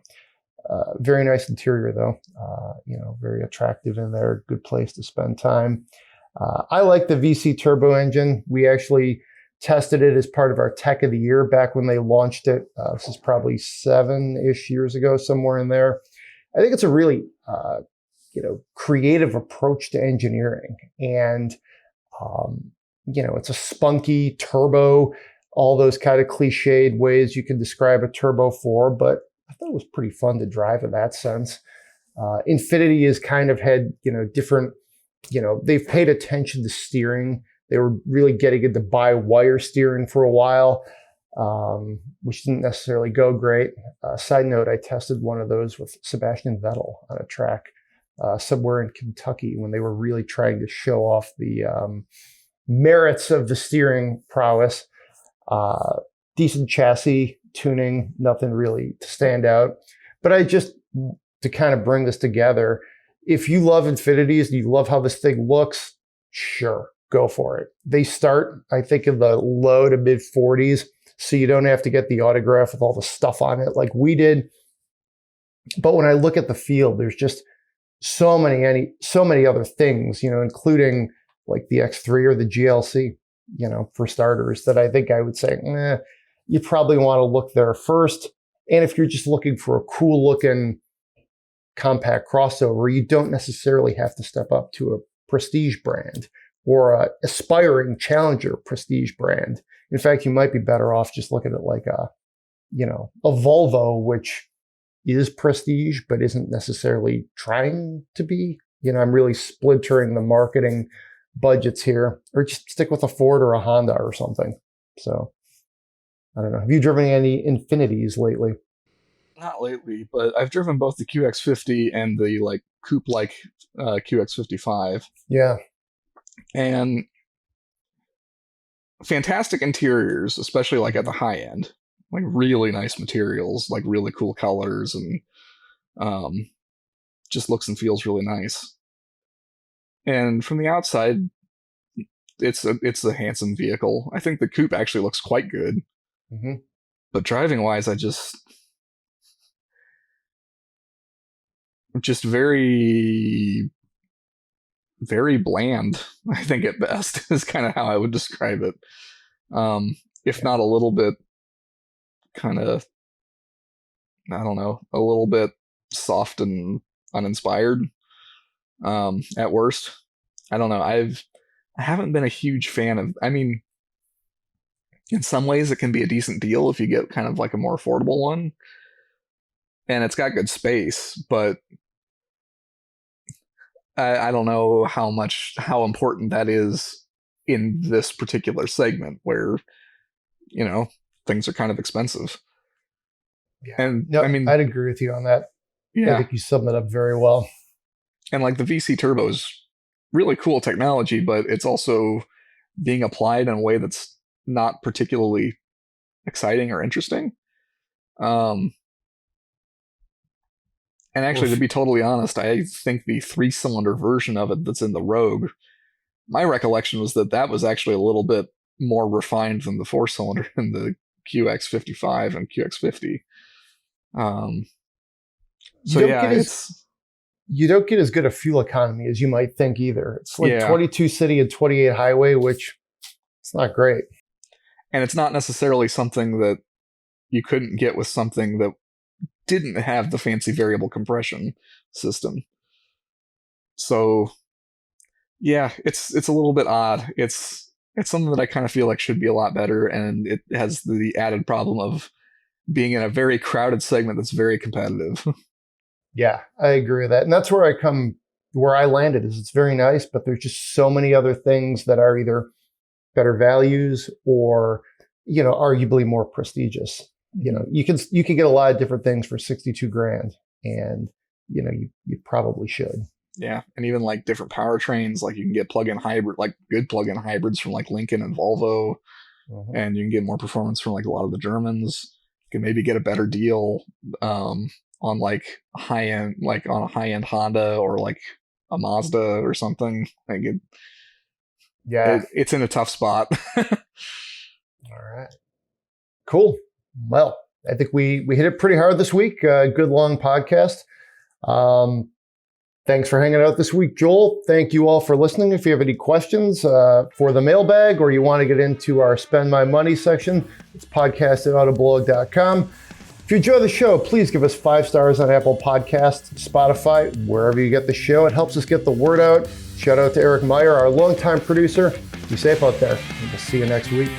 Very nice interior though, very attractive in there. Good place to spend time. I like the VC turbo engine. We actually tested it as part of our Tech of the Year back when they launched it. This is probably 7-ish years ago, somewhere in there. I think it's a really, creative approach to engineering. And it's a spunky turbo, all those kind of cliched ways you can describe a Turbo 4, but I thought it was pretty fun to drive in that sense. Infiniti has kind of had, different, they've paid attention to steering. They were really getting into by-wire steering for a while, which didn't necessarily go great. Side note, I tested one of those with Sebastian Vettel on a track somewhere in Kentucky when they were really trying to show off the merits of the steering prowess. Decent chassis tuning, nothing really to stand out. But to kind of bring this together, if you love Infinitis and you love how this thing looks, sure, go for it. They start, I think, in the low to mid 40s, so you don't have to get the autograph with all the stuff on it like we did. But when I look at the field, there's just so many other things, including like the X3 or the GLC, for starters, that I think I would say, you probably want to look there first. And if you're just looking for a cool looking compact crossover, you don't necessarily have to step up to a prestige brand or a aspiring challenger prestige brand. In fact, you might be better off just looking at like a Volvo, which is prestige, but isn't necessarily trying to be. I'm really splintering the marketing budgets here, or just stick with a Ford or a Honda or something. So I don't know. Have you driven any Infinitis lately? Not lately, but I've driven both the QX50 and the like coupe-like QX55. Yeah. And fantastic interiors, especially like at the high end. Like really nice materials, like really cool colors, and just looks and feels really nice. And from the outside, it's a handsome vehicle. I think the coupe actually looks quite good. Mm-hmm. But driving wise, I'm just very, very bland, I think at best, is kind of how I would describe it. If not a little bit kind of, I don't know, a little bit soft and uninspired at worst. I don't know. I haven't been a huge fan of, I mean, in some ways it can be a decent deal if you get kind of like a more affordable one. And it's got good space, but I don't know how important that is in this particular segment where, things are kind of expensive. Yeah. And no, I mean, I'd agree with you on that. Yeah. I think you summed it up very well. And like the VC turbo is really cool technology, but it's also being applied in a way that's not particularly exciting or interesting. And actually, to be totally honest, I think the 3-cylinder version of it that's in the Rogue, my recollection was that was actually a little bit more refined than the 4-cylinder in the QX55 and QX50. You don't get as good a fuel economy as you might think either. It's like 22 city and 28 highway, which it's not great. And it's not necessarily something that you couldn't get with something that didn't have the fancy variable compression system. So yeah, it's a little bit odd. It's something that I kind of feel like should be a lot better, and it has the added problem of being in a very crowded segment that's very competitive. Yeah, I agree with that. And that's where I landed is it's very nice, but there's just so many other things that are either better values or, arguably more prestigious. You can get a lot of different things for $62,000, and you probably should. Yeah, and even like different powertrains, like you can get plug-in hybrid, like good plug-in hybrids from like Lincoln and Volvo, and you can get more performance from like a lot of the Germans. You can maybe get a better deal on like high-end, like on a high-end Honda or like a Mazda or something. Like it's in a tough spot. All right, cool. Well, I think we hit it pretty hard this week. Good long podcast. Thanks for hanging out this week, Joel. Thank you all for listening. If you have any questions for the mailbag, or you want to get into our Spend My Money section, it's podcast@autoblog.com. If you enjoy the show, please give us 5 stars on Apple Podcasts, Spotify, wherever you get the show. It helps us get the word out. Shout out to Eric Meyer, our longtime producer. Be safe out there, and we'll see you next week.